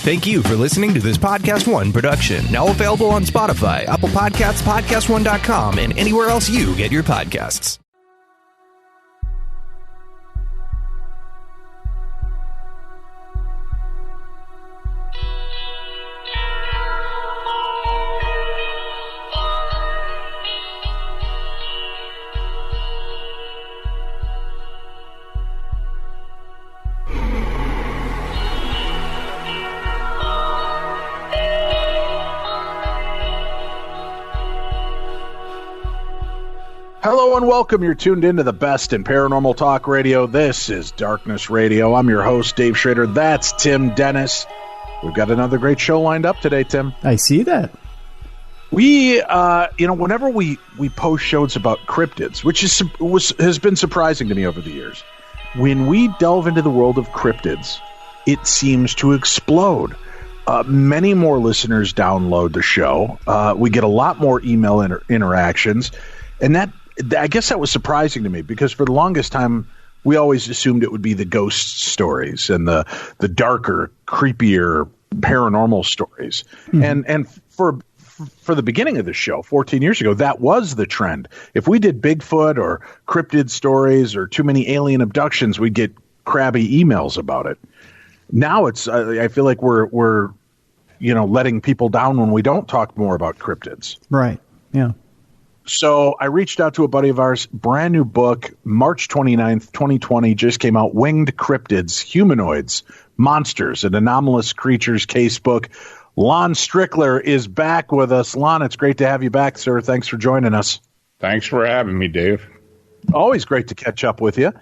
Thank you for listening to this Podcast One production, now available on Spotify, Apple Podcasts, PodcastOne.com, and anywhere else you get your podcasts. Hello and welcome. You're tuned into the best in paranormal talk radio. This is Darkness Radio. I'm your host, Dave Schrader. That's Tim Dennis. We've got another great show lined up today, Tim. I see that. We, whenever we post shows about cryptids, which has been surprising to me over the years, when we delve into the world of cryptids, it seems to explode. Many more listeners download the show. We get a lot more email interactions, and I guess that was surprising to me because for the longest time, we always assumed it would be the ghost stories and the darker, creepier paranormal stories. Mm-hmm. And for the beginning of the show, 14 years ago, that was the trend. If we did Bigfoot or cryptid stories or too many alien abductions, we'd get crabby emails about it. Now I feel like we're letting people down when we don't talk more about cryptids. Right. Yeah. So I reached out to a buddy of ours, brand new book, March 29th, 2020, just came out, Winged Cryptids, Humanoids, Monsters, an Anomalous Creatures case book. Lon Strickler is back with us. Lon, it's great to have you back, sir. Thanks for joining us. Thanks for having me, Dave. Always great to catch up with you.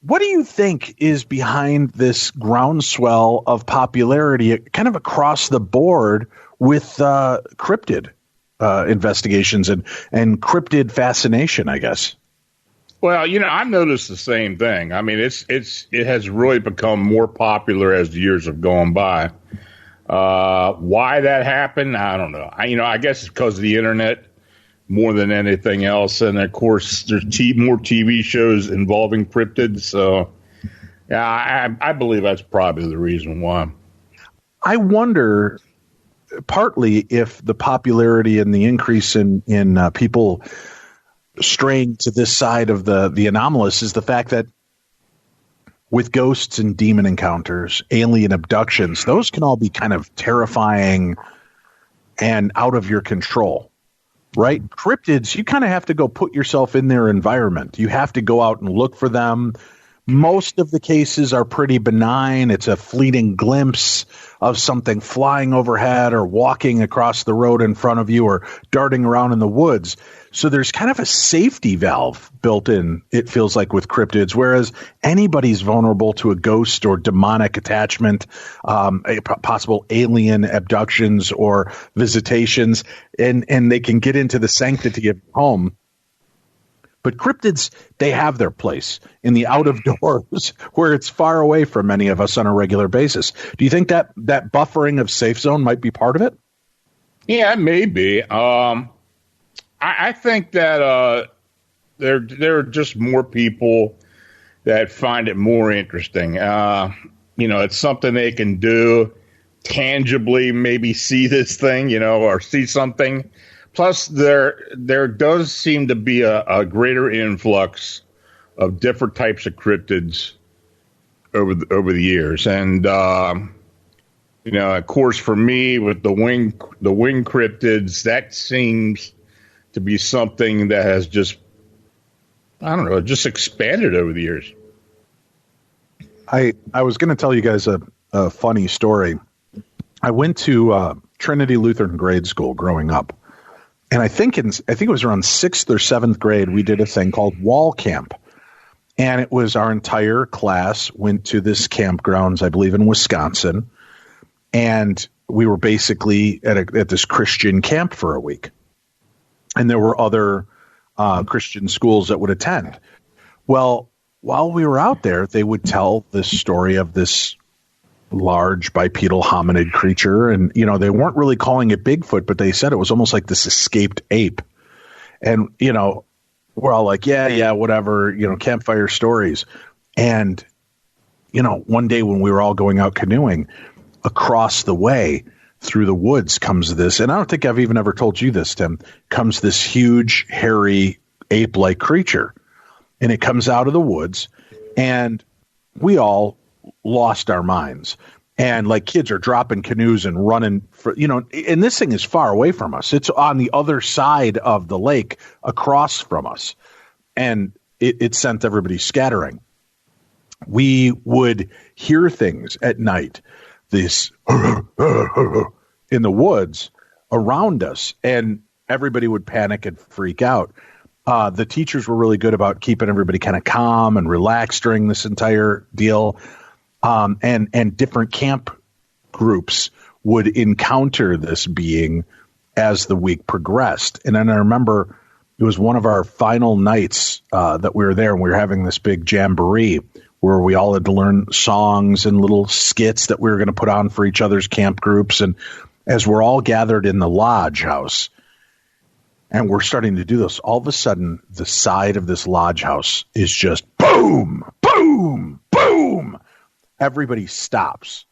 What do you think is behind this groundswell of popularity kind of across the board with cryptid investigations and cryptid fascination, I guess? Well, I've noticed the same thing. I mean, it has really become more popular as the years have gone by. Why that happened, I don't know. I guess it's because of the internet more than anything else, and of course, there's more TV shows involving cryptids. So, yeah, I believe that's probably the reason why. I wonder, partly, if the popularity and the increase in people straying to this side of the anomalous is the fact that with ghosts and demon encounters, alien abductions, those can all be kind of terrifying and out of your control, right? Cryptids, you kind of have to go put yourself in their environment. You have to go out and look for them. Most of the cases are pretty benign. It's a fleeting glimpse of something flying overhead or walking across the road in front of you or darting around in the woods. So there's kind of a safety valve built in, it feels like, with cryptids, whereas anybody's vulnerable to a ghost or demonic attachment, possible alien abductions or visitations, and they can get into the sanctity of home. But cryptids, they have their place in the out of doors where it's far away from many of us on a regular basis. Do you think that buffering of safe zone might be part of it? Yeah, maybe. I think that there are just more people that find it more interesting. It's something they can do tangibly, maybe see this thing, or see something. Plus, there does seem to be a greater influx of different types of cryptids over the years, and of course, for me, with the winged cryptids, that seems to be something that has just expanded over the years. I was going to tell you guys a funny story. I went to Trinity Lutheran grade school growing up. And I think it was around 6th or 7th grade, we did a thing called wall camp. And it was our entire class went to this campgrounds, I believe in Wisconsin. And we were basically at this Christian camp for a week. And there were other Christian schools that would attend. Well, while we were out there, they would tell this story of this large bipedal hominid creature. And, they weren't really calling it Bigfoot, but they said it was almost like this escaped ape. And, we're all like, yeah, whatever, campfire stories. And, one day when we were all going out canoeing, across the way through the woods comes this, and I don't think I've even ever told you this, Tim, comes this huge, hairy, ape-like creature. And it comes out of the woods, and we all lost our minds. And like kids are dropping canoes and running for, and this thing is far away from us. It's on the other side of the lake across from us. And it sent everybody scattering. We would hear things at night, this in the woods around us, and everybody would panic and freak out. The teachers were really good about keeping everybody kind of calm and relaxed during this entire deal. And different camp groups would encounter this being as the week progressed. And then I remember it was one of our final nights that we were there, and we were having this big jamboree where we all had to learn songs and little skits that we were going to put on for each other's camp groups. And as we're all gathered in the lodge house and we're starting to do this, all of a sudden the side of this lodge house is just boom, boom, boom. Everybody stops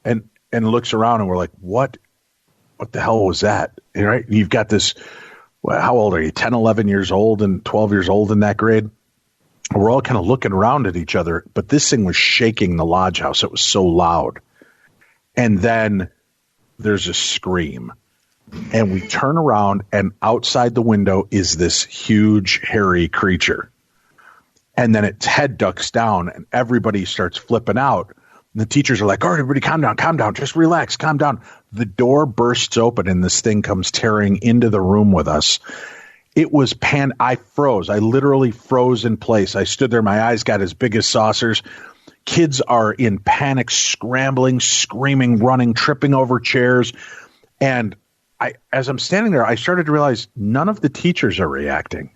and looks around, and we're like, what the hell was that? Right? You've got this, how old are you? 10, 11 years old and 12 years old in that grade. We're all kind of looking around at each other, but this thing was shaking the lodge house. It was so loud. And then there's a scream, and we turn around, and outside the window is this huge, hairy creature. And then its head ducks down, and everybody starts flipping out. And the teachers are like, all right, everybody calm down, just relax, calm down. The door bursts open, and this thing comes tearing into the room with us. It was I froze. I literally froze in place. I stood there. My eyes got as big as saucers. Kids are in panic, scrambling, screaming, running, tripping over chairs. And as I'm standing there, I started to realize none of the teachers are reacting.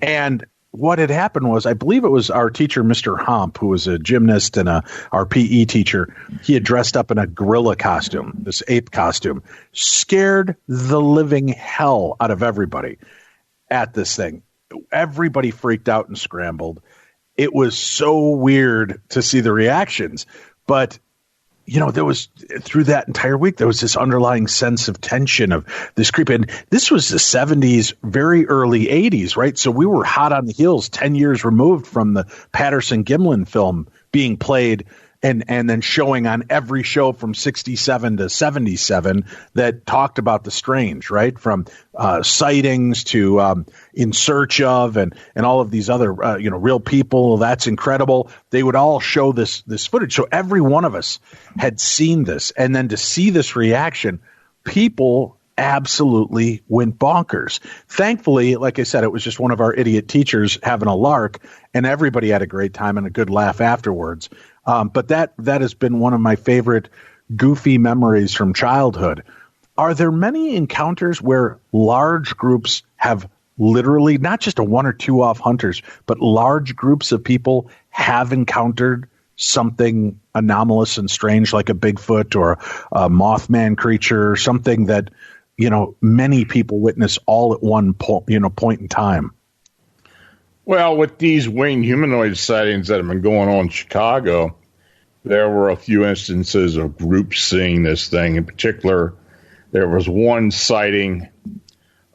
And what had happened was, I believe it was our teacher, Mr. Homp, who was a gymnast and our PE teacher. He had dressed up in a gorilla costume, this ape costume, scared the living hell out of everybody at this thing. Everybody freaked out and scrambled. It was so weird to see the reactions, but there was, through that entire week, there was this underlying sense of tension of this creep. And this was the 70s, very early 80s, right? So we were hot on the heels, 10 years removed from the Patterson-Gimlin film being played and then showing on every show from 67 to 77 that talked about the strange, right? From sightings to In Search of and all of these other, Real People, That's Incredible. They would all show this footage. So every one of us had seen this. And then to see this reaction, people absolutely went bonkers. Thankfully, like I said, it was just one of our idiot teachers having a lark, and everybody had a great time and a good laugh afterwards. But that has been one of my favorite goofy memories from childhood. Are there many encounters where large groups have literally, not just a one or two off hunters, but large groups of people have encountered something anomalous and strange, like a Bigfoot or a Mothman creature, or something that, many people witness all at one point in time? Well, with these winged humanoid sightings that have been going on in Chicago, there were a few instances of groups seeing this thing. In particular, there was one sighting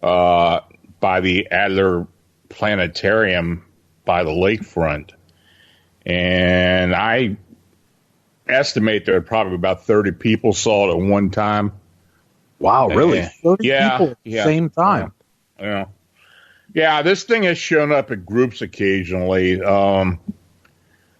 by the Adler Planetarium by the lakefront. And I estimate there were probably about 30 people saw it at one time. Wow, really? 30 people at the same time? Yeah. Yeah, this thing has shown up in groups occasionally. Now,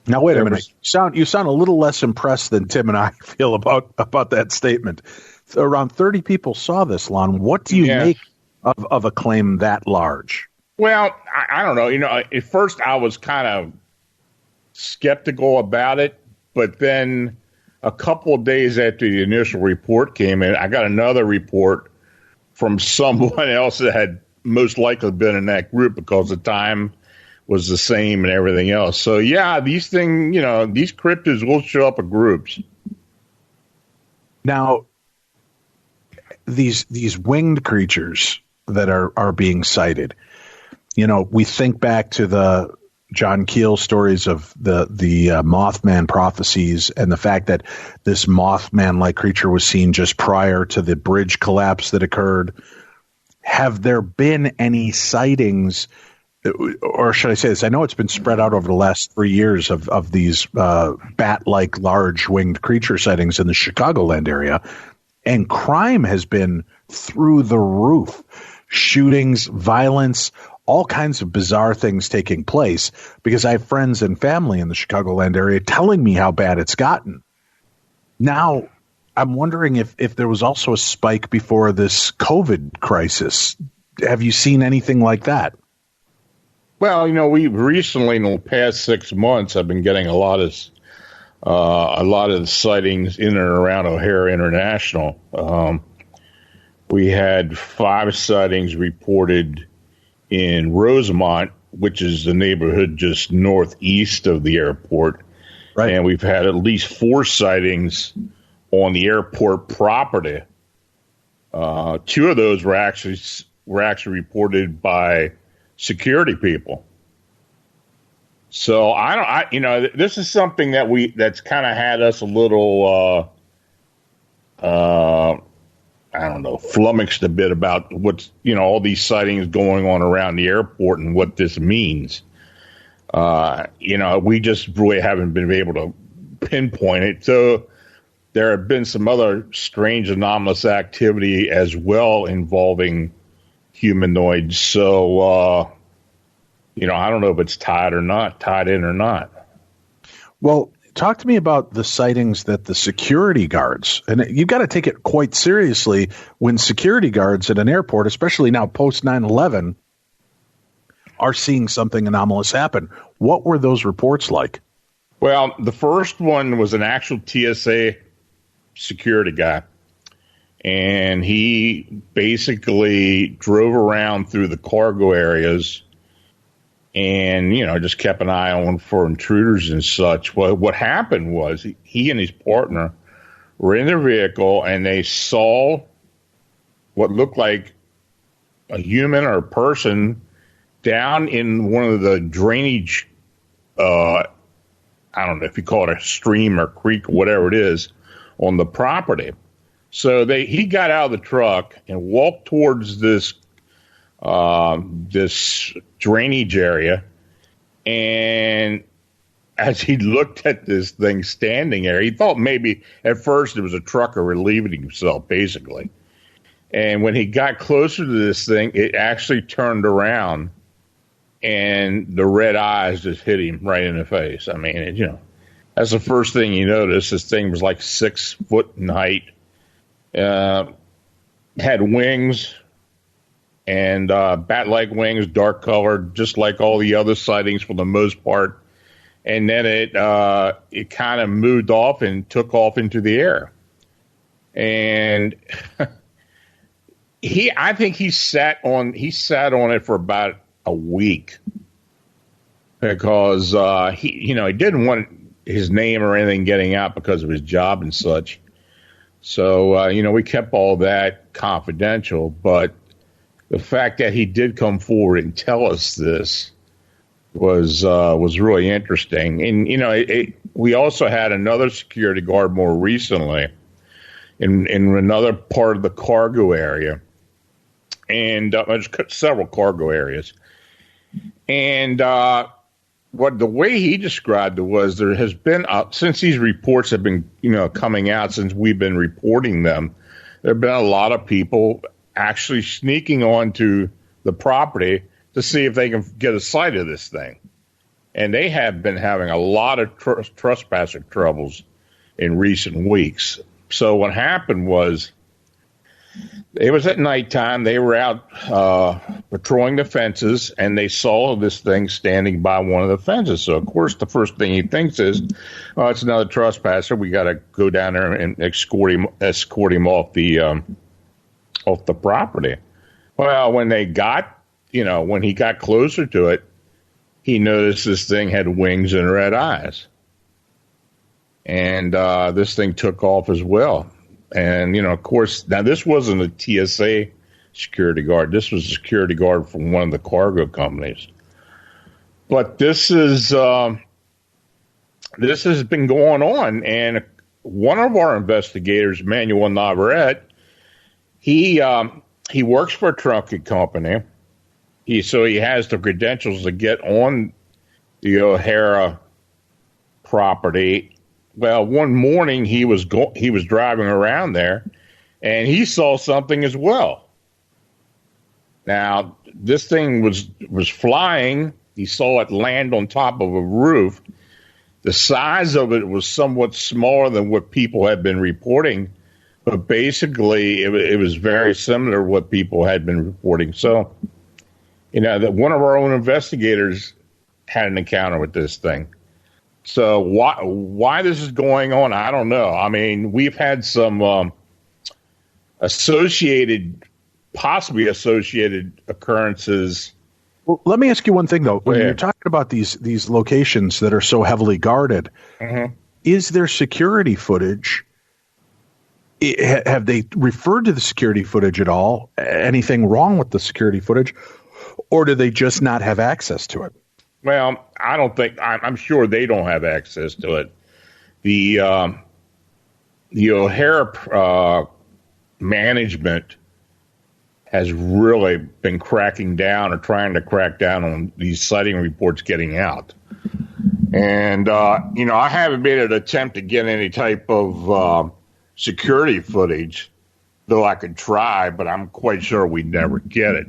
wait a minute. You sound a little less impressed than Tim and I feel about that statement. So around 30 people saw this, Lon. What do you make of a claim that large? Well, I don't know. At first I was kind of skeptical about it, but then a couple of days after the initial report came in, I got another report from someone else that had most likely been in that group because the time was the same and everything else. So yeah, these things, these cryptids will show up in groups. Now, these winged creatures that are being sighted, we think back to the John Keel stories of the Mothman prophecies and the fact that this Mothman-like creature was seen just prior to the bridge collapse that occurred. Have there been any sightings, or should I say this? I know it's been spread out over the last 3 years of these bat-like large winged creature sightings in the Chicagoland area, and crime has been through the roof. Shootings, violence, all kinds of bizarre things taking place, because I have friends and family in the Chicagoland area telling me how bad it's gotten. Now, I'm wondering if there was also a spike before this COVID crisis. Have you seen anything like that? Well, we recently, in the past 6 months, have been getting a lot of sightings in and around O'Hare International. We had 5 sightings reported in Rosemont, which is the neighborhood just northeast of the airport. Right. And we've had at least 4 sightings on the airport property. 2 of those were actually reported by security people. So this is something that's kind of had us a little, flummoxed a bit about what's, all these sightings going on around the airport and what this means. We just really haven't been able to pinpoint it. So there have been some other strange anomalous activity as well involving humanoids. So, I don't know if it's tied in or not. Well, talk to me about the sightings that the security guards, and you've got to take it quite seriously when security guards at an airport, especially now post 9/11, are seeing something anomalous happen. What were those reports like? Well, the first one was an actual TSA security guy, and he basically drove around through the cargo areas and, just kept an eye on for intruders and such. Well, what happened was he and his partner were in their vehicle, and they saw what looked like a human or a person down in one of the drainage, I don't know if you call it a stream or creek or whatever it is, on the property. So he got out of the truck and walked towards this drainage area, and as he looked at this thing standing there, he thought maybe at first it was a trucker relieving himself, basically. And when he got closer to this thing, it actually turned around, and the red eyes just hit him right in the face. I mean, that's the first thing you notice. This thing was like 6 foot in height, had wings, and bat-like wings, dark colored, just like all the other sightings for the most part. And then it kind of moved off and took off into the air. And I think he sat on it for about a week, because he didn't want his name or anything getting out because of his job and such. So we kept all that confidential, but the fact that he did come forward and tell us this was really interesting. And we also had another security guard more recently in another part of the cargo area, and several cargo areas. And the way he described it was, there has been since these reports have been coming out, since we've been reporting them, there have been a lot of people actually sneaking onto the property to see if they can get a sight of this thing. And they have been having a lot of trespasser troubles in recent weeks. So what happened was, it was at nighttime. They were out patrolling the fences, and they saw this thing standing by one of the fences. So, of course, the first thing he thinks is, "Oh, it's another trespasser. We got to go down there and escort him off the property." Well, when he got closer to it, he noticed this thing had wings and red eyes, and this thing took off as well. And, of course, now this wasn't a TSA security guard. This was a security guard from one of the cargo companies. But this has been going on, and one of our investigators, Manuel Navarrete, he works for a trucking company. He has the credentials to get on the O'Hara property. Well, one morning he was driving around there, and he saw something as well. Now, this thing was flying. He saw it land on top of a roof. The size of it was somewhat smaller than what people had been reporting, but basically it was very similar to what people had been reporting. So, that one of our own investigators had an encounter with this thing. So why this is going on, I don't know. I mean, we've had some possibly associated occurrences. Well, let me ask you one thing, though. When you're talking about these locations that are so heavily guarded, is there security footage? Have they referred to the security footage at all? Anything wrong with the security footage? Or do they just not have access to it? Well, I don't think – I'm sure they don't have access to it. The O'Hara management has really been cracking down or trying to crack down on these sighting reports getting out. And, I haven't made an attempt to get any type of security footage, though I could try, but I'm quite sure we'd never get it.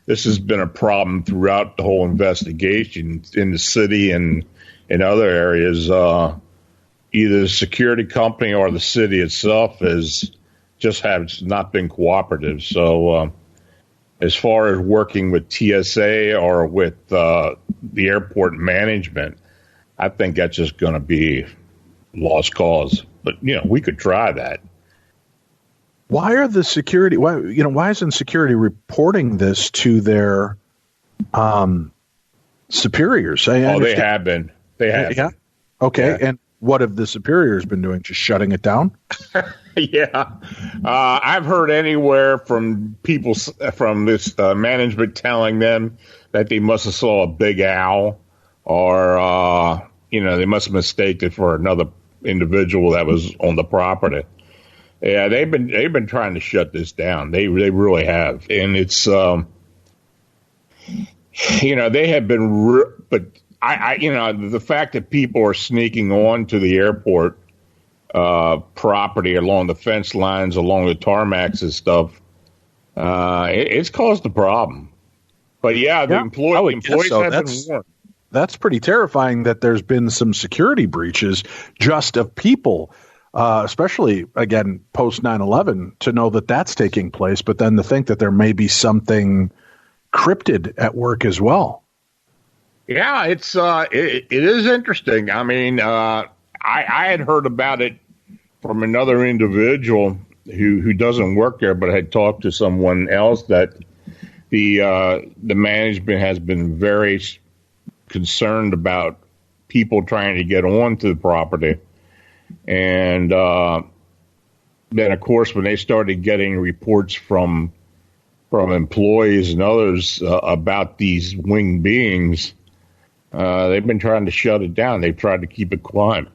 This has been a problem throughout the whole investigation in the city and in other areas. Either the security company or the city itself has not been cooperative. So as far as working with TSA or with the airport management, I think that's just going to be lost cause. But, we could try that. Why are the security? Why isn't security reporting this to their superiors? They have been. They have. Yeah. Okay. Yeah. And what have the superiors been doing? Just shutting it down? Yeah. I've heard anywhere from people from this management telling them that they must have saw a big owl, or they must have mistaken it for another individual that was on the property. Yeah, they've been trying to shut this down. They really have, and it's they have been. But the fact that people are sneaking on to the airport property along the fence lines, along the tarmacs and stuff, it's caused a problem. But the employees have been warned. That's pretty terrifying that there's been some security breaches just of people. Especially, again, post 9/11, to know that that's taking place, but then to think that there may be something cryptid at work as well. Yeah, it is interesting. I mean, I had heard about it from another individual who doesn't work there, but had talked to someone else that the management has been very concerned about people trying to get onto the property. And then, of course, when they started getting reports from employees and others about these winged beings, they've been trying to shut it down. They've tried to keep it quiet.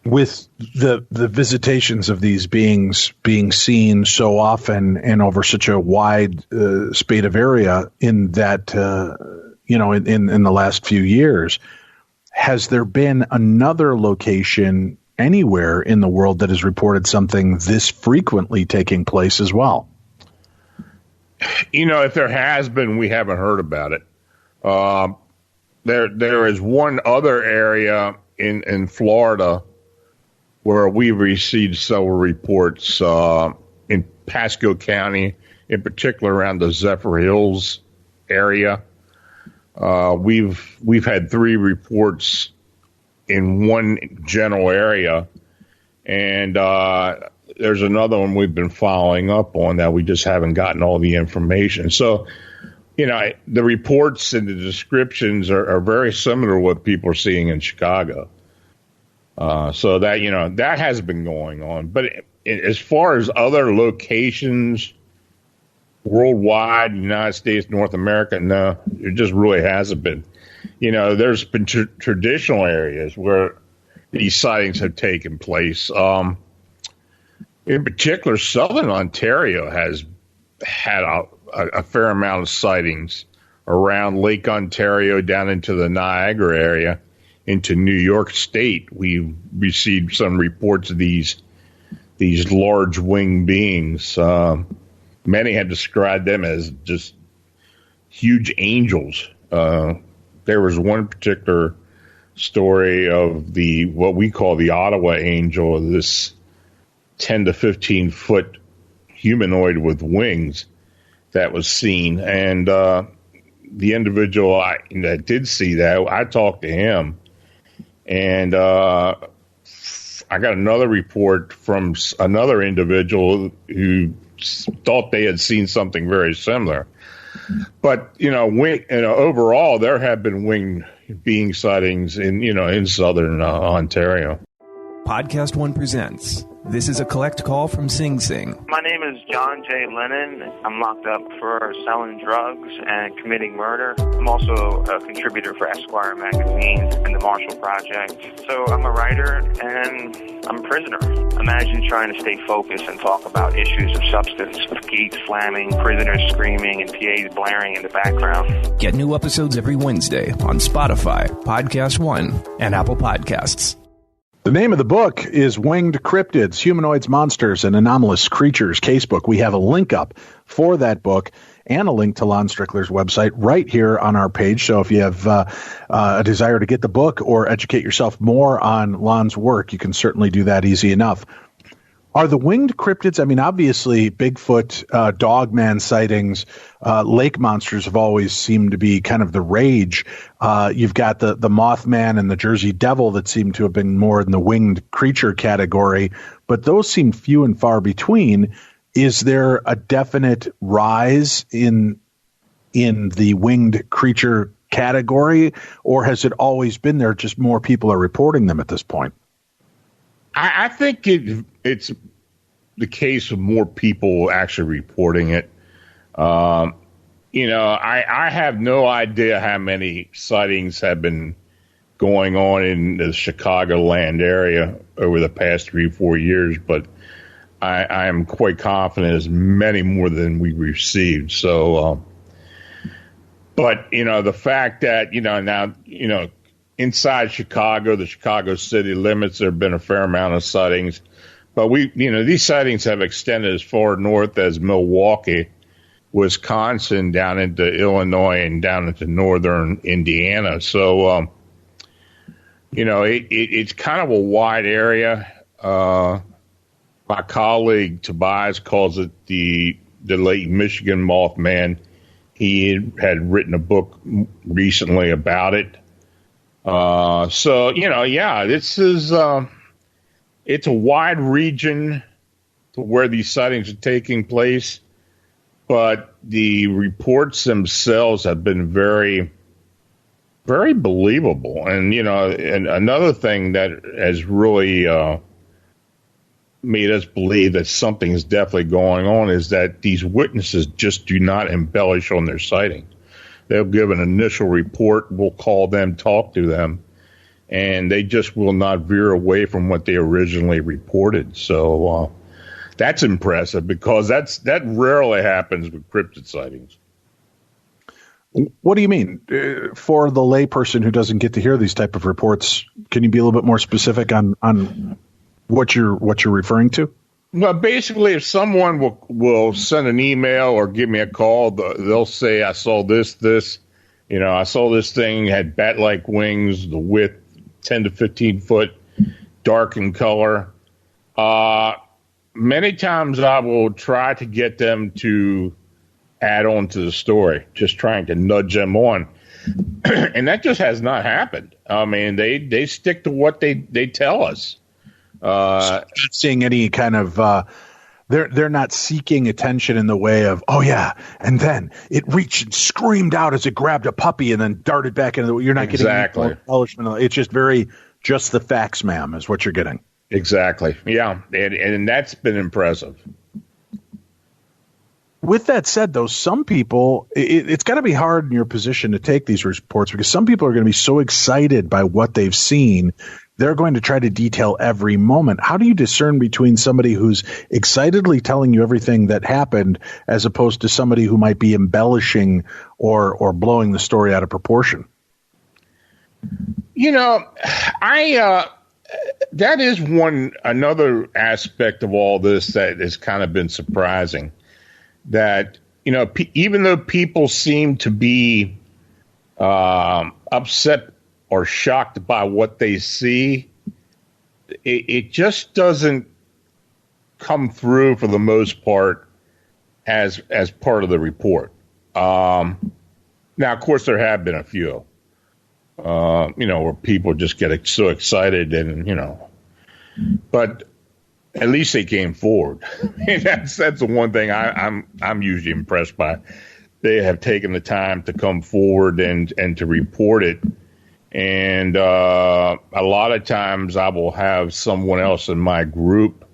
With the visitations of these beings being seen so often and over such a wide spate of area in that, in the last few years, has there been another location anywhere in the world that has reported something this frequently taking place as well? If there has been, we haven't heard about it. There is one other area in Florida where we've received several reports in Pasco County, in particular around the Zephyr Hills area. We've had 3 reports in one general area, and there's another one we've been following up on that we just haven't gotten all the information. So, the reports and the descriptions are very similar to what people are seeing in Chicago. So that, that has been going on. But as far as other locations worldwide, United States, North America, no, it just really hasn't been. There's been traditional areas where these sightings have taken place. In particular, southern Ontario has had a fair amount of sightings around Lake Ontario down into the Niagara area, into New York State. We've received some reports of these large winged beings. Many have described them as just huge angels. There was one particular story of what we call the Ottawa angel, this 10 to 15 foot humanoid with wings that was seen. And the individual that did see that, I talked to him, and I got another report from another individual who thought they had seen something very similar. But overall, there have been winged being sightings in southern Ontario. Podcast One presents. This is a collect call from Sing Sing. My name is John J. Lennon. I'm locked up for selling drugs and committing murder. I'm also a contributor for Esquire magazine and the Marshall Project. So I'm a writer and I'm a prisoner. Imagine trying to stay focused and talk about issues of substance with gates slamming, prisoners screaming, and PAs blaring in the background. Get new episodes every Wednesday on Spotify, Podcast One, and Apple Podcasts. The name of the book is Winged Cryptids, Humanoids, Monsters, and Anomalous Creatures Casebook. We have a link up for that book and a link to Lon Strickler's website right here on our page. So if you have a desire to get the book or educate yourself more on Lon's work, you can certainly do that easy enough. Are the winged cryptids, obviously Bigfoot, dogman sightings, lake monsters have always seemed to be kind of the rage. You've got the Mothman and the Jersey Devil that seem to have been more in the winged creature category, but those seem few and far between. Is there a definite rise in the winged creature category, or has it always been there, just more people are reporting them at this point? I think it's the case of more people actually reporting it. I have no idea how many sightings have been going on in the Chicagoland area over the past 3 or 4 years, but I am quite confident it's many more than we received. So, but the fact that now inside Chicago, the Chicago city limits, there have been a fair amount of sightings. But these sightings have extended as far north as Milwaukee, Wisconsin, down into Illinois, and down into northern Indiana. So, it's kind of a wide area. My colleague Tobias calls it the Lake Michigan Mothman. He had written a book recently about it. This is it's a wide region to where these sightings are taking place, but the reports themselves have been very, very believable. And and another thing that has really made us believe that something is definitely going on is that these witnesses just do not embellish on their sightings. They'll give an initial report. We'll call them, talk to them, and they just will not veer away from what they originally reported. So that's impressive, because that rarely happens with cryptid sightings. What do you mean? For the layperson who doesn't get to hear these type of reports, can you be a little bit more specific on what you're referring to? Well, basically, if someone will send an email or give me a call, they'll say, I saw this. I saw this thing, had bat-like wings, the width 10 to 15 foot, dark in color. Many times I will try to get them to add on to the story, just trying to nudge them on. And that just has not happened. They stick to what they tell us. Not seeing any kind of they're not seeking attention in the way of, oh yeah, and then it reached and screamed out as it grabbed a puppy and then darted back into the. You're not getting any embellishment. It's just the facts, ma'am, is what you're getting. Exactly. Yeah, and that's been impressive. With that said, though, some people, it's got to be hard in your position to take these reports because some people are going to be so excited by what they've seen, they're going to try to detail every moment. How do you discern between somebody who's excitedly telling you everything that happened as opposed to somebody who might be embellishing or blowing the story out of proportion? You know, that is another aspect of all this that has kind of been surprising. That, you know, even though people seem to be upset or shocked by what they see, it just doesn't come through for the most part as part of the report. Now, of course, there have been a few, where people just get so excited and, but at least they came forward. That's the one thing I'm usually impressed by. They have taken the time to come forward and to report it. And a lot of times I will have someone else in my group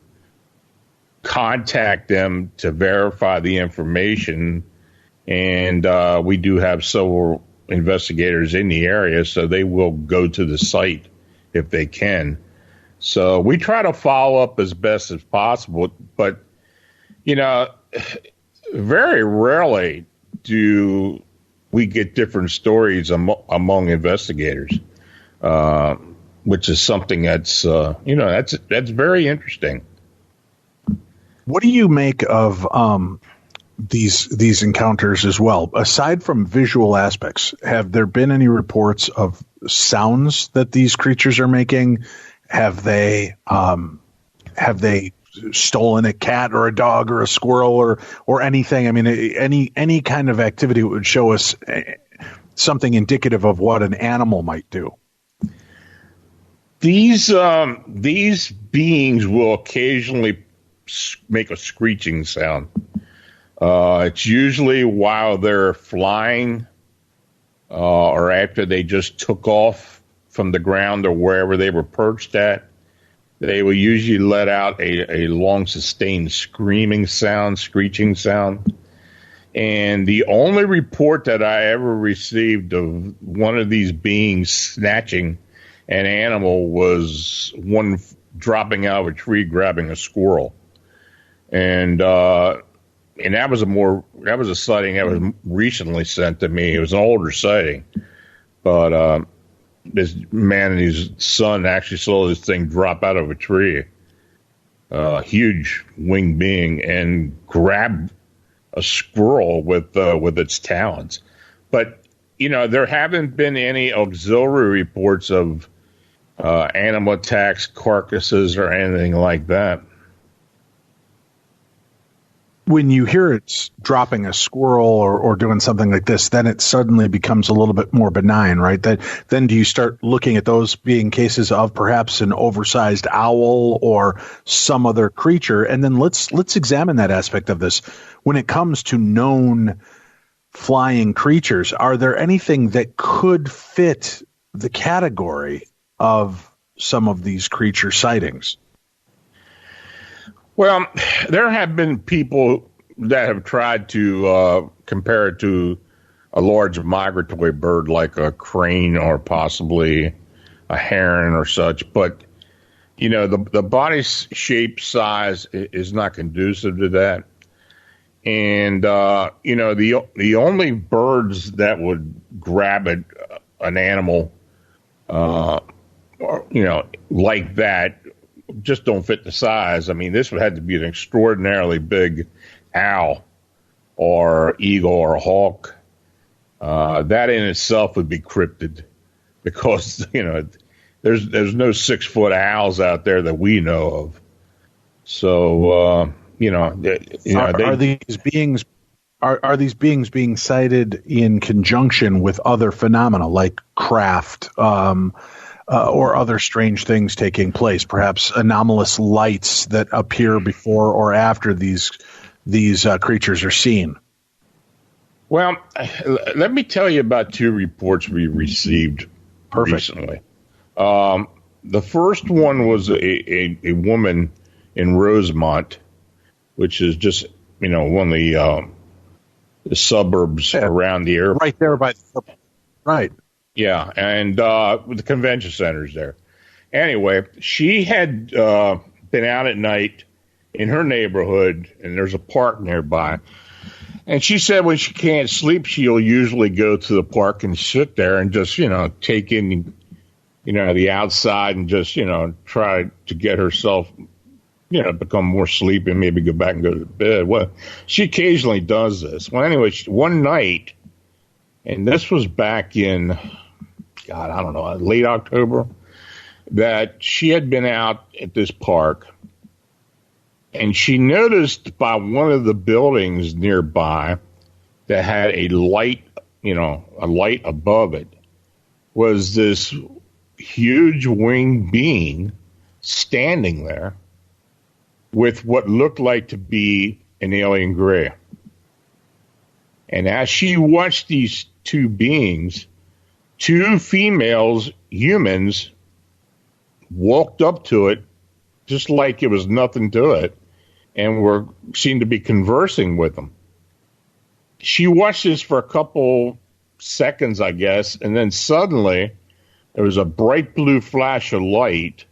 contact them to verify the information. And we do have several investigators in the area, so they will go to the site if they can. So we try to follow up as best as possible, but, very rarely do we get different stories among investigators, which is something that's, that's very interesting. What do you make of these encounters as well? Aside from visual aspects, have there been any reports of sounds that these creatures are making? Have they stolen a cat or a dog or a squirrel or anything? I mean, any kind of activity would show us something indicative of what an animal might do. These beings will occasionally make a screeching sound. It's usually while they're flying or after they just took off from the ground or wherever they were perched at. They will usually let out a long sustained screeching sound. And the only report that I ever received of one of these beings snatching an animal was one dropping out of a tree grabbing a squirrel. And that was a sighting that was recently sent to me. It was an older sighting, but this man and his son actually saw this thing drop out of a tree, a huge winged being, and grab a squirrel with its talons. But there haven't been any auxiliary reports of animal attacks, carcasses, or anything like that. When you hear it's dropping a squirrel or doing something like this, then it suddenly becomes a little bit more benign, right? Then do you start looking at those being cases of perhaps an oversized owl or some other creature? And then let's examine that aspect of this. When it comes to known flying creatures, are there anything that could fit the category of some of these creature sightings? Well, there have been people that have tried to compare it to a large migratory bird like a crane or possibly a heron or such. But, the body shape size is not conducive to that. And, the only birds that would grab an animal, like that, just don't fit the size. I mean, this would have to be an extraordinarily big owl or eagle or hawk. That in itself would be cryptid because, there's no 6-foot owls out there that we know of. So, are these beings being sighted in conjunction with other phenomena like craft, or other strange things taking place, perhaps anomalous lights that appear before or after these creatures are seen? Well, let me tell you about 2 reports we received recently. The first one was a woman in Rosemont, which is just, one of the suburbs around the airport. Right there by the right. Yeah, and the convention center's there. Anyway, she had been out at night in her neighborhood, and there's a park nearby. And she said when she can't sleep, she'll usually go to the park and sit there and just, take in, the outside and just, try to get herself, become more sleepy and maybe go back and go to bed. Well, she occasionally does this. Well, anyway, one night, and this was back in, God, I don't know, late October, that she had been out at this park. And she noticed by one of the buildings nearby that had a light, a light above it, was this huge winged being standing there with what looked like to be an alien gray. And as she watched these two beings, two females, humans, walked up to it just like it was nothing to it, and seemed to be conversing with them. She watched this for a couple seconds, I guess, and then suddenly there was a bright blue flash of light,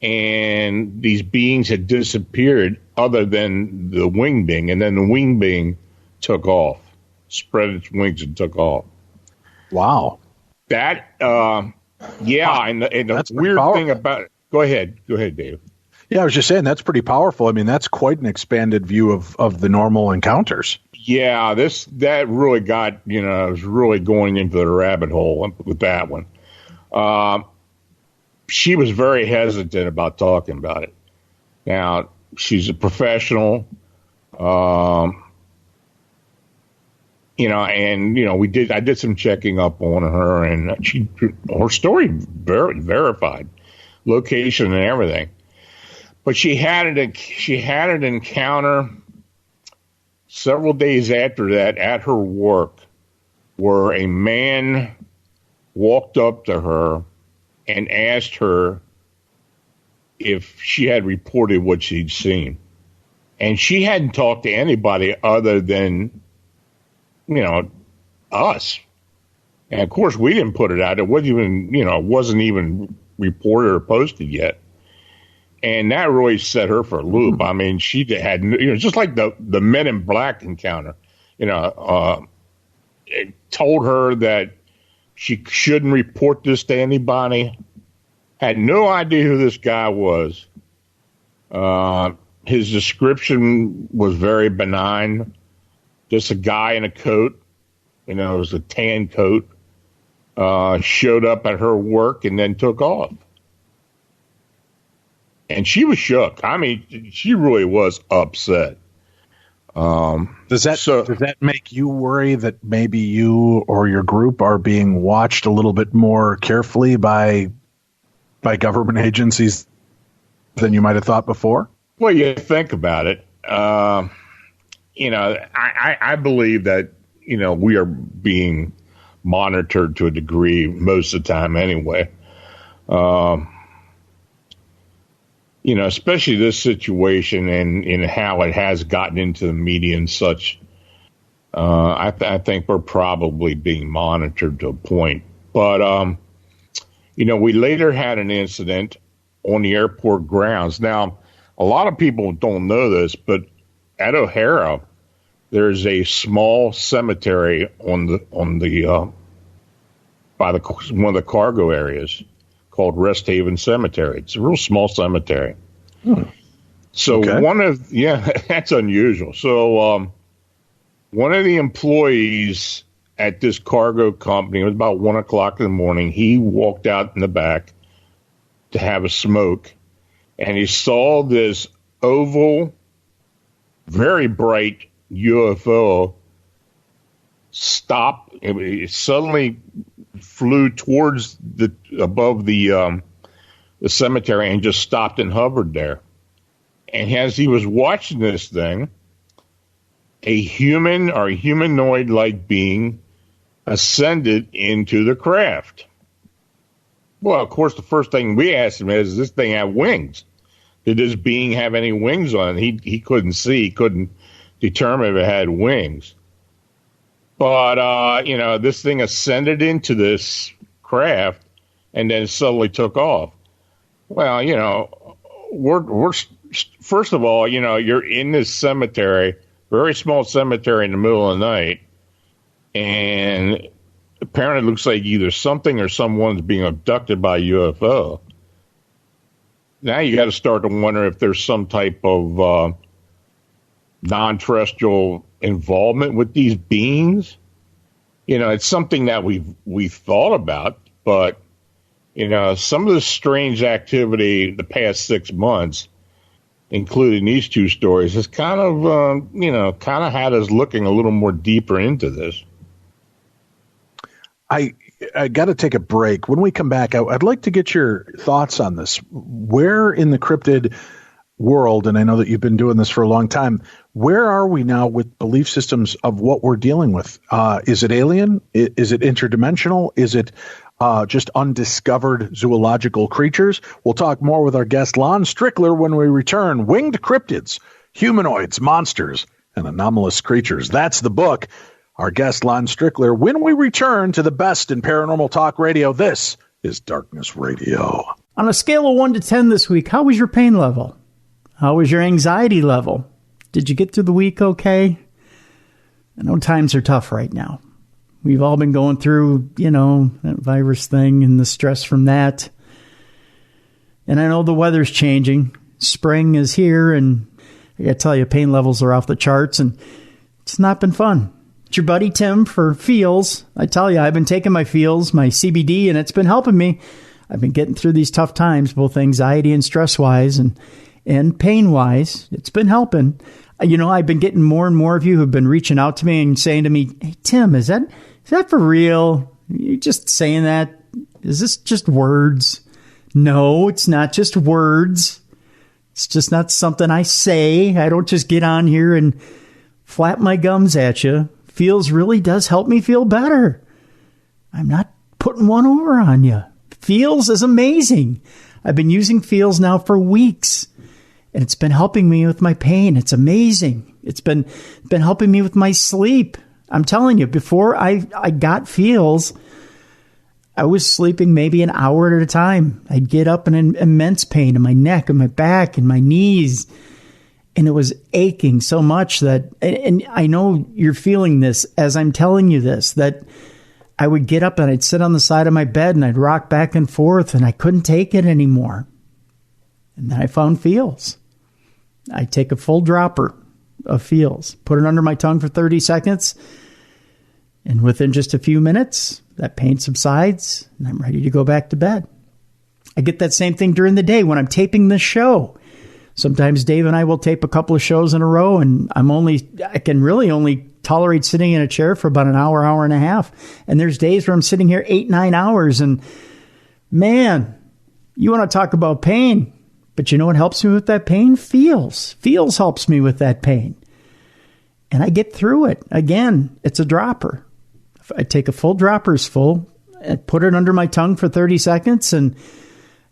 and these beings had disappeared other than the wing being, and then the wing being took off, spread its wings and took off. Wow. That, and the weird thing about it, go ahead, Dave. Yeah, I was just saying that's pretty powerful. I mean, that's quite an expanded view of the normal encounters. Yeah, that really got, I was really going into the rabbit hole with that one. She was very hesitant about talking about it. Now, she's a professional, I did some checking up on her, and her story very verified, location and everything. But she had an encounter several days after that at her work, where a man walked up to her and asked her if she had reported what she'd seen. And she hadn't talked to anybody other than, us. And of course, we didn't put it out. It wasn't even reported or posted yet. And that really set her for a loop. I mean, she had, just like the Men in Black encounter, it told her that she shouldn't report this to anybody. Had no idea who this guy was. His description was very benign. Just a guy in a coat, it was a tan coat, showed up at her work and then took off. And she was shook. I mean, she really was upset. Does that make you worry that maybe you or your group are being watched a little bit more carefully by government agencies than you might have thought before? Well, you think about it. I believe that, we are being monitored to a degree most of the time anyway. Especially this situation and how it has gotten into the media and such. I think we're probably being monitored to a point. But, we later had an incident on the airport grounds. Now, a lot of people don't know this, but at O'Hara, there's a small cemetery on the by one of the cargo areas called Rest Haven Cemetery. It's a real small cemetery. So that's unusual. So one of the employees at this cargo company, it was about 1:00 in the morning, he walked out in the back to have a smoke, and he saw this oval, very bright UFO stop. It suddenly flew towards above the cemetery and just stopped and hovered there. And as he was watching this thing, a human or humanoid-like being ascended into the craft. Well, of course, the first thing we asked him is, does this thing have wings? Did this being have any wings on it? He couldn't see. He couldn't determine if it had wings. But, this thing ascended into this craft and then suddenly took off. Well, we're first of all, you're in this cemetery, very small cemetery in the middle of the night, and apparently it looks like either something or someone's being abducted by a UFO. Now you got to start to wonder if there's some type of non-terrestrial involvement with these beings. It's something that we've thought about, but some of the strange activity the past 6 months, including these two stories, has kind of had us looking a little more deeper into this. I got to take a break. When we come back, I'd like to get your thoughts on this. Where in the cryptid world, and I know that you've been doing this for a long time, where are we now with belief systems of what we're dealing with? Is it alien? Is it interdimensional? Is it just undiscovered zoological creatures? We'll talk more with our guest Lon Strickler when we return. Winged Cryptids, Humanoids, Monsters, and Anomalous Creatures. That's the book. Our guest Lon Strickler when we return to the best in paranormal talk radio. This is Darkness Radio. On a scale of 1 to 10 this week, how was your pain level? How was your anxiety level? Did you get through the week okay? I know times are tough right now. We've all been going through, that virus thing and the stress from that. And I know the weather's changing. Spring is here, and I gotta tell you, pain levels are off the charts, and it's not been fun. It's your buddy Tim for Feels. I tell you, I've been taking my Feels, my CBD, and it's been helping me. I've been getting through these tough times, both anxiety and stress-wise and pain-wise. It's been helping. I've been getting more and more of you who've been reaching out to me and saying to me, "Hey, Tim, is that for real? You just saying that? Is this just words?" No, it's not just words. It's just not something I say. I don't just get on here and flap my gums at you. Feels really does help me feel better. I'm not putting one over on you. Feels is amazing. I've been using Feels now for weeks, and it's been helping me with my pain. It's amazing. It's been helping me with my sleep. I'm telling you, before I got Feels, I was sleeping maybe an hour at a time. I'd get up in an immense pain in my neck and my back and my knees. And it was aching so much that, and I know you're feeling this as I'm telling you this, that I would get up and I'd sit on the side of my bed and I'd rock back and forth and I couldn't take it anymore. And then I found Feels. I'd take a full dropper of Feels, put it under my tongue for 30 seconds, and within just a few minutes, that pain subsides and I'm ready to go back to bed. I get that same thing during the day when I'm taping this show. Sometimes Dave and I will tape a couple of shows in a row, and I can really only tolerate sitting in a chair for about an hour, hour and a half. And there's days where I'm sitting here 8-9 hours, and man, you want to talk about pain. But you know what helps me with that pain? Feels. Feels helps me with that pain. And I get through it. Again, it's a dropper. I take a full dropper's full and put it under my tongue for 30 seconds, and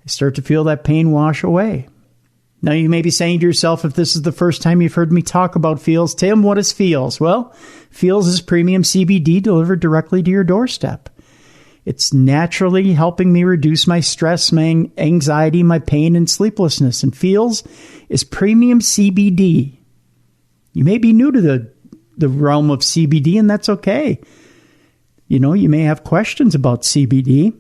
I start to feel that pain wash away. Now, you may be saying to yourself, if this is the first time you've heard me talk about Feels, Tim, what is Feels? Well, Feels is premium CBD delivered directly to your doorstep. It's naturally helping me reduce my stress, my anxiety, my pain, and sleeplessness. And Feels is premium CBD. You may be new to the realm of CBD, and that's okay. You may have questions about CBD,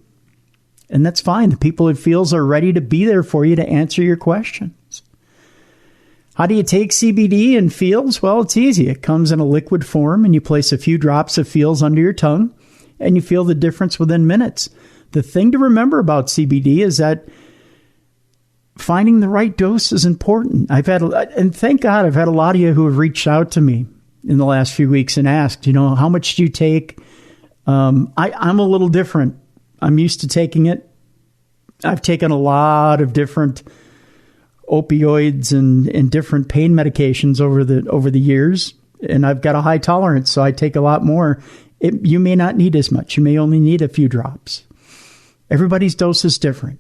and that's fine. The people at Feels are ready to be there for you to answer your questions. How do you take CBD and Feels? Well, it's easy. It comes in a liquid form, and you place a few drops of Feels under your tongue, and you feel the difference within minutes. The thing to remember about CBD is that finding the right dose is important. And thank God, I've had a lot of you who have reached out to me in the last few weeks and asked, how much do you take? I'm a little different. I'm used to taking it. I've taken a lot of different opioids and different pain medications over the years, and I've got a high tolerance, so I take a lot more. You may not need as much. You may only need a few drops. Everybody's dose is different.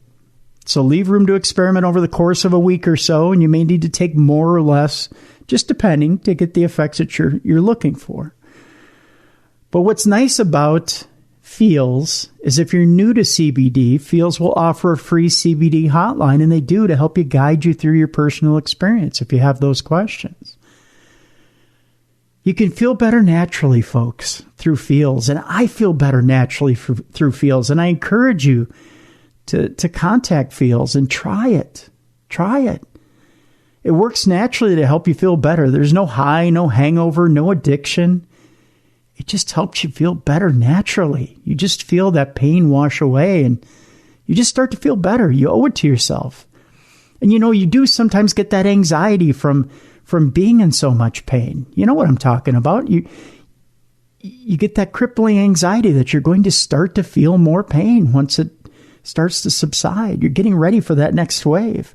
So leave room to experiment over the course of a week or so, and you may need to take more or less, just depending, to get the effects that you're looking for. But what's nice about Feels is if you're new to CBD, Feels will offer a free CBD hotline, and they do, to help you guide you through your personal experience if you have those questions. You can feel better naturally, folks, through Feels, and I feel better naturally through Feels, and I encourage you to contact Feels and try it. Try it. It works naturally to help you feel better. There's no high, no hangover, no addiction. It just helps you feel better naturally. You just feel that pain wash away, and you just start to feel better. You owe it to yourself. And you do sometimes get that anxiety from being in so much pain. You know what I'm talking about. You get that crippling anxiety that you're going to start to feel more pain once it starts to subside. You're getting ready for that next wave.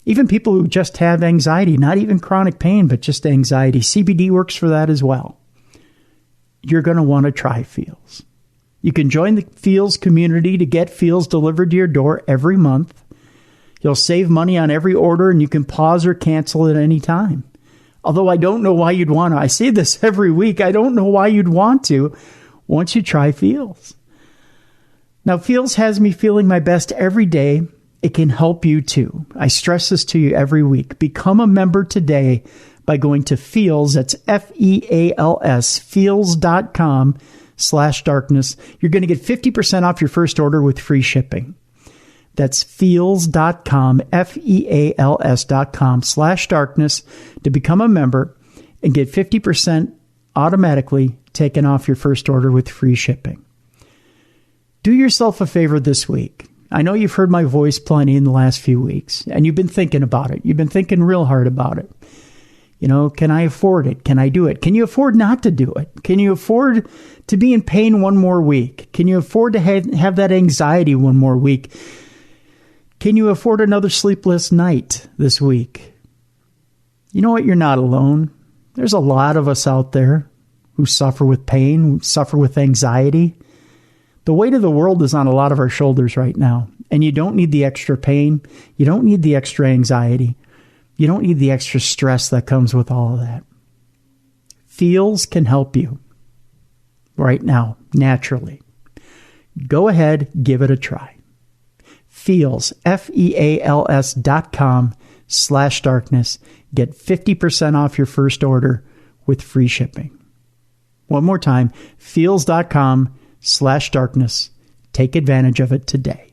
Even people who just have anxiety, not even chronic pain, but just anxiety, CBD works for that as well. You're going to want to try Feels. You can join the Feels community to get Feels delivered to your door every month. You'll save money on every order, and you can pause or cancel at any time. Although I don't know why you'd want to. I say this every week. I don't know why you'd want to once you try Feels. Now, Feels has me feeling my best every day. It can help you too. I stress this to you every week. Become a member today by going to Feels, that's Feals, feels.com/darkness. You're going to get 50% off your first order with free shipping. That's feels.com, feals.com/darkness to become a member and get 50% automatically taken off your first order with free shipping. Do yourself a favor this week. I know you've heard my voice plenty in the last few weeks, and you've been thinking about it. You've been thinking real hard about it. Can I afford it? Can I do it? Can you afford not to do it? Can you afford to be in pain one more week? Can you afford to have that anxiety one more week? Can you afford another sleepless night this week? You know what? You're not alone. There's a lot of us out there who suffer with pain, who suffer with anxiety. The weight of the world is on a lot of our shoulders right now, and you don't need the extra pain. You don't need the extra anxiety. You don't need the extra stress that comes with all of that. Feels can help you right now, naturally. Go ahead, give it a try. Feels, feals.com/darkness. Get 50% off your first order with free shipping. One more time, feels.com/darkness. Take advantage of it today.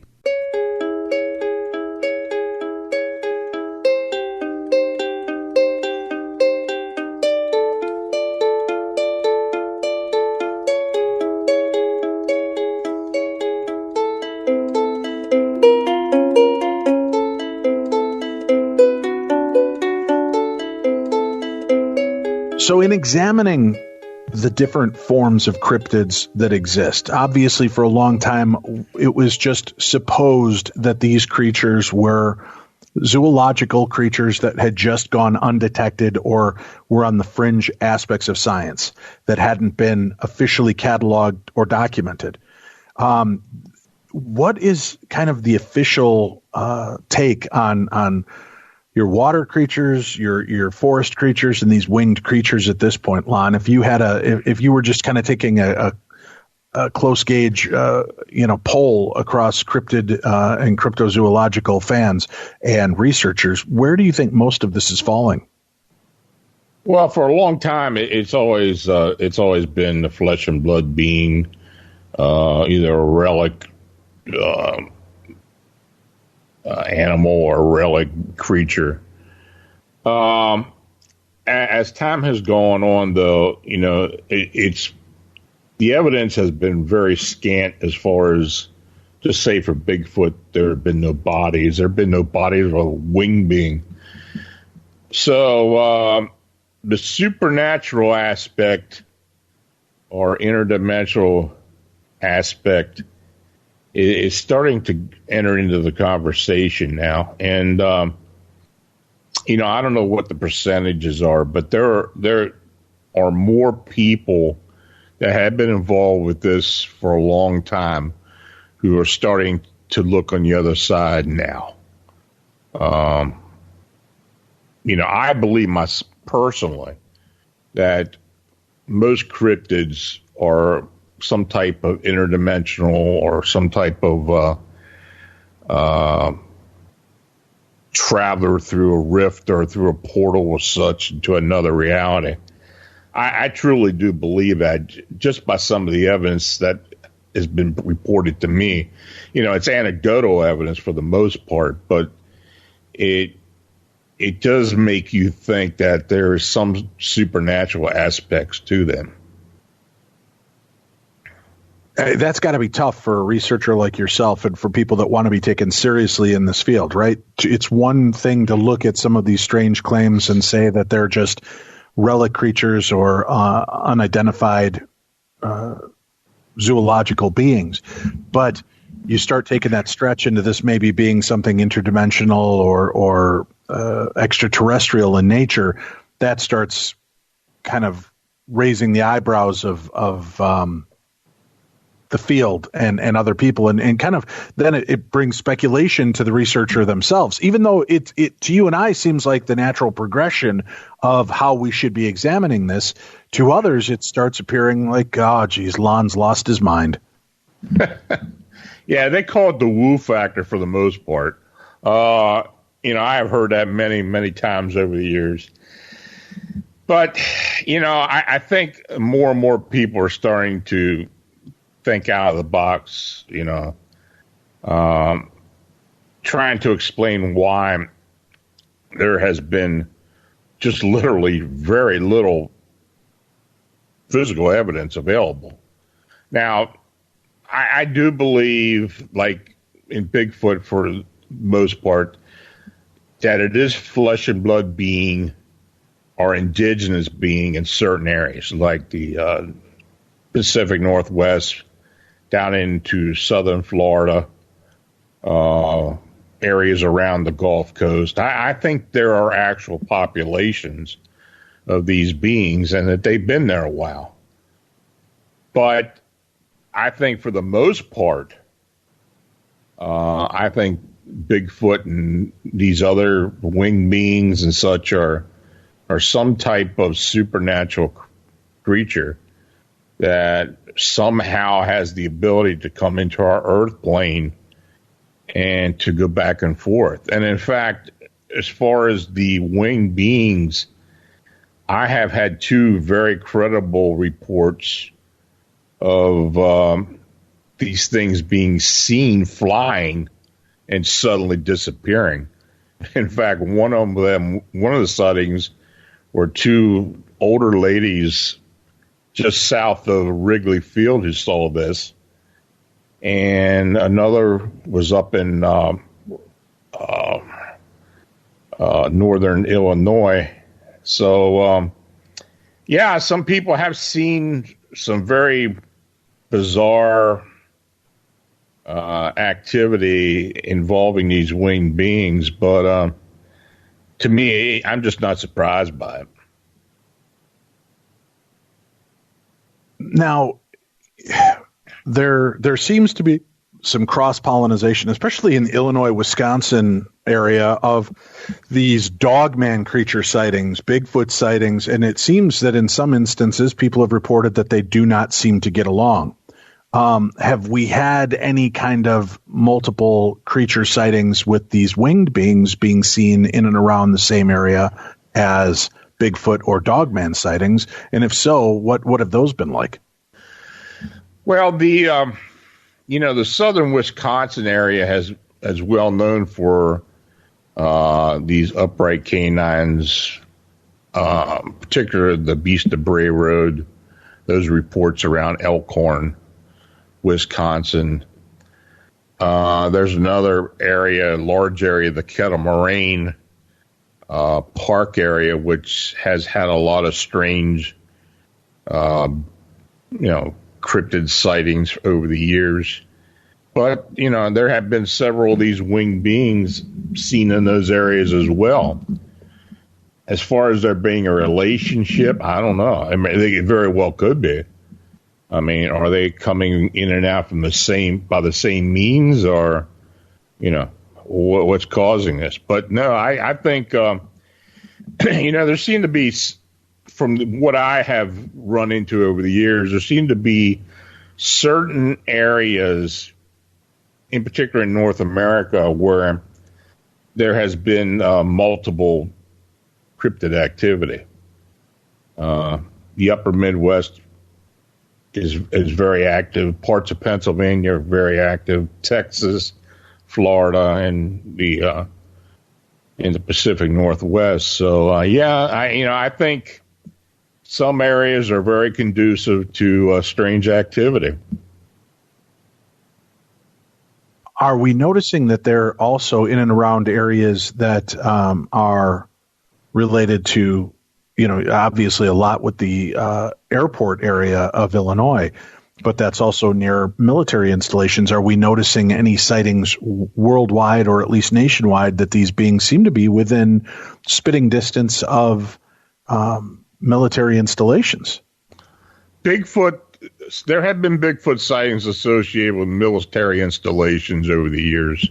So in examining the different forms of cryptids that exist, obviously for a long time, it was just supposed that these creatures were zoological creatures that had just gone undetected or were on the fringe aspects of science that hadn't been officially cataloged or documented. What is kind of the official take on your water creatures, your forest creatures, and these winged creatures at this point, Lon? If you had if you were just kind of taking a close gauge, poll across cryptid and cryptozoological fans and researchers, where do you think most of this is falling? Well, for a long time, it's always been the flesh and blood being, either a relic animal or relic creature. As time has gone on, though, it's the evidence has been very scant as far as, just say for Bigfoot, there have been no bodies. There have been no bodies of a winged being. So the supernatural aspect or interdimensional aspect is starting to enter into the conversation now. And, I don't know what the percentages are, but there are more people that have been involved with this for a long time who are starting to look on the other side now. I believe personally that most cryptids or some type of interdimensional or some type of traveler through a rift or through a portal or such to another reality. I truly do believe that just by some of the evidence that has been reported to me. It's anecdotal evidence for the most part, but it does make you think that there is some supernatural aspects to them. That's got to be tough for a researcher like yourself and for people that want to be taken seriously in this field, right? It's one thing to look at some of these strange claims and say that they're just relic creatures or unidentified zoological beings. But you start taking that stretch into this maybe being something interdimensional or extraterrestrial in nature, that starts kind of raising the eyebrows of the field and other people, and kind of then it brings speculation to the researcher themselves, even though it to you and I seems like the natural progression of how we should be examining this. To others, it starts appearing like, oh, geez, Lon's lost his mind. Yeah, they call it the woo factor for the most part. I have heard that many, many times over the years. But, I think more and more people are starting to think out of the box, trying to explain why there has been just literally very little physical evidence available. Now, I do believe, like in Bigfoot for the most part, that it is flesh and blood being or indigenous being in certain areas, like the Pacific Northwest, down into southern Florida, areas around the Gulf Coast. I think there are actual populations of these beings and that they've been there a while. But I think for the most part, I think Bigfoot and these other winged beings and such are some type of supernatural creature that somehow has the ability to come into our earth plane and to go back and forth. And in fact, as far as the winged beings, I have had two very credible reports of these things being seen flying and suddenly disappearing. In fact, one of the sightings were two older ladies just south of Wrigley Field who saw this, and another was up in northern Illinois. So, some people have seen some very bizarre activity involving these winged beings, but to me, I'm just not surprised by it. Now, there seems to be some cross-pollination, especially in the Illinois-Wisconsin area, of these dogman creature sightings, Bigfoot sightings, and it seems that in some instances people have reported that they do not seem to get along. Have we had any kind of multiple creature sightings with these winged beings being seen in and around the same area as Bigfoot or dogman sightings? And if so, what have those been like? Well, the southern Wisconsin area is well known for these upright canines, particularly the Beast of Bray Road, those reports around Elkhorn, Wisconsin. There's another area, large area, the Kettle Moraine Park area, which has had a lot of strange, cryptid sightings over the years. But, there have been several of these winged beings seen in those areas as well. As far as there being a relationship, I don't know. I mean, they very well could be. I mean, are they coming in and out from by the same means, or, what's causing this? But no, I think, there seem to be from what I have run into over the years, there seem to be certain areas, in particular in North America, where there has been multiple cryptid activity. The upper Midwest is very active. Parts of Pennsylvania are very active. Texas, Florida, and the in the Pacific Northwest. So I think some areas are very conducive to strange activity. Are we noticing that they're also in and around areas that are related to, obviously a lot with the airport area of Illinois, but that's also near military installations? Are we noticing any sightings worldwide or at least nationwide that these beings seem to be within spitting distance of military installations? Bigfoot. There have been Bigfoot sightings associated with military installations over the years.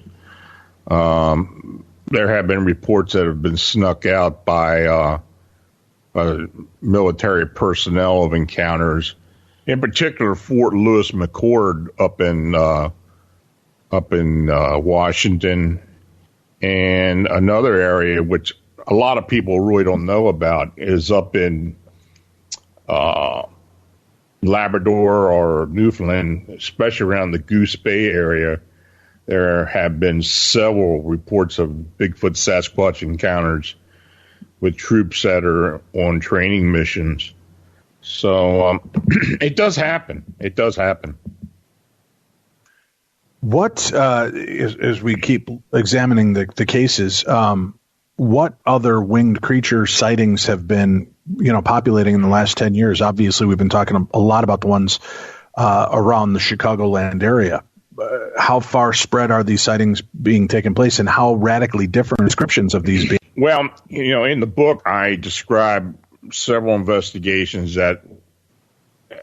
There have been reports that have been snuck out by military personnel of encounters. In particular, Fort Lewis McChord up in Washington, and another area which a lot of people really don't know about is up in Labrador or Newfoundland, especially around the Goose Bay area. There have been several reports of Bigfoot Sasquatch encounters with troops that are on training missions. So it does happen. It does happen. What, as we keep examining the cases, what other winged creature sightings have been, populating in the last 10 years? Obviously, we've been talking a lot about the ones around the Chicagoland area. How far spread are these sightings being taken place, and how radically different descriptions of these being? Well, in the book, I describe several investigations that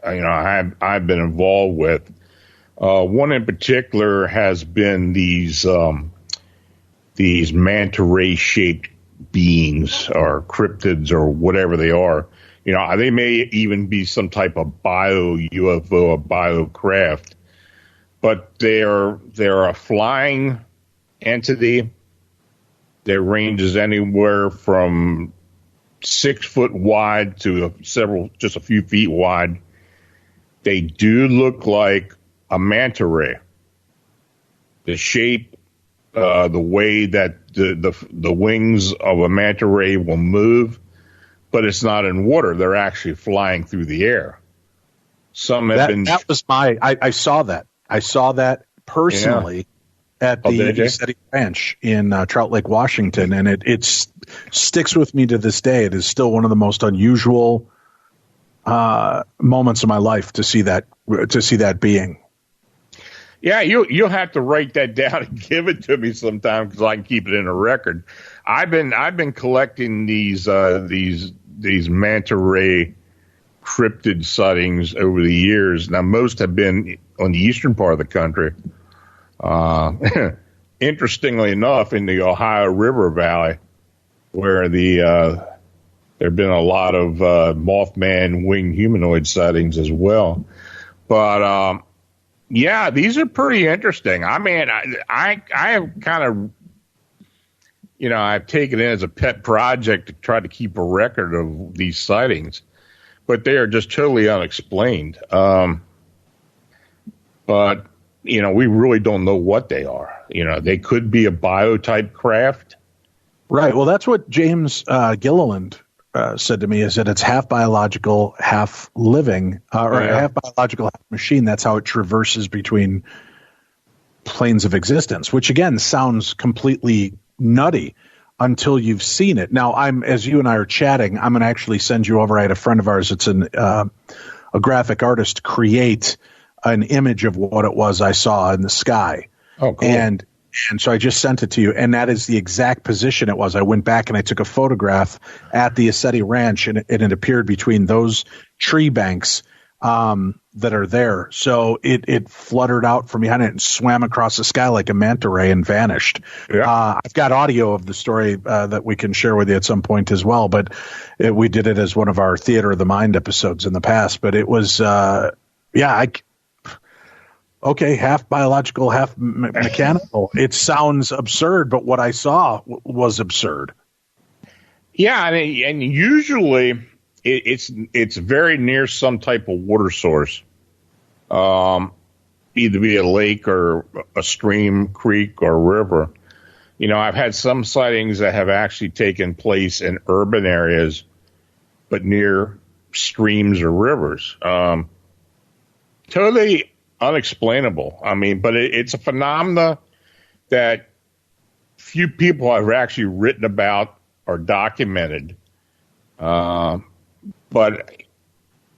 I've been involved with. One in particular has been these manta ray shaped beings or cryptids or whatever they are. They may even be some type of bio UFO or bio craft, but they're a flying entity. Their range is anywhere from 6 foot wide to just a few feet wide. They do look like a manta ray. The shape, the way that the wings of a manta ray will move, but it's not in water. They're actually flying through the air. Some have been. That was I saw that. I saw that personally at the Ep41 Ranch in Trout Lake, Washington, and it sticks with me to this day. It is still one of the most unusual moments of my life to see that being. Yeah, you'll have to write that down and give it to me sometime because I can keep it in a record. I've been collecting these manta ray cryptid sightings over the years. Now, most have been on the eastern part of the country. Interestingly enough, in the Ohio River Valley, where there have been a lot of Mothman winged humanoid sightings as well. But yeah, these are pretty interesting. I mean, I have kind of, I've taken it as a pet project to try to keep a record of these sightings, but they are just totally unexplained. But, we really don't know what they are. They could be a biotype craft. Right. Well, that's what James Gilliland said to me, is that it's half biological, half living, half biological, half machine. That's how it traverses between planes of existence, which again sounds completely nutty until you've seen it. Now, as you and I are chatting, I'm going to actually send you over. I had a friend of ours that's a graphic artist create an image of what it was I saw in the sky. Oh, cool. And so I just sent it to you, and that is the exact position it was. I went back and I took a photograph at the Ep41 Ranch, and it appeared between those tree banks that are there. So it fluttered out from behind it and swam across the sky like a manta ray and vanished. Yeah. I've got audio of the story that we can share with you at some point as well, but we did it as one of our Theater of the Mind episodes in the past. But it was, okay, half biological, half mechanical. It sounds absurd, but what I saw was absurd. Yeah, and usually it's very near some type of water source, either be a lake or a stream, creek, or river. You know, I've had some sightings that have actually taken place in urban areas, but near streams or rivers. Totally unexplainable. I mean, but it's a phenomena that few people have actually written about or documented. But,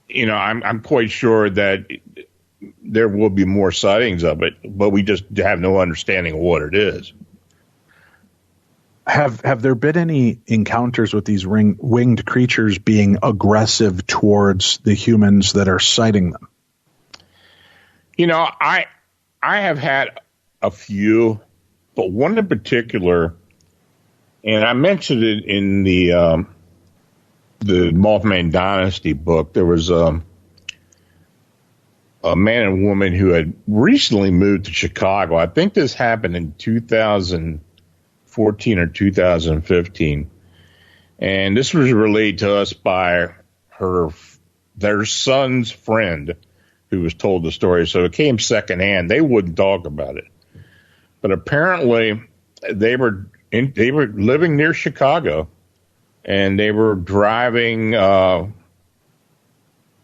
you know, I'm quite sure that there will be more sightings of it, but we just have no understanding of what it is. Have there been any encounters with these winged creatures being aggressive towards the humans that are sighting them? You know, I have had a few, but one in particular, and I mentioned it in the Mothman Dynasty book. There was a man and woman who had recently moved to Chicago. I think this happened in 2014 or 2015. And this was relayed to us by their son's friend who was told the story. So it came secondhand. They wouldn't talk about it. But apparently they were living near Chicago, and they were driving home.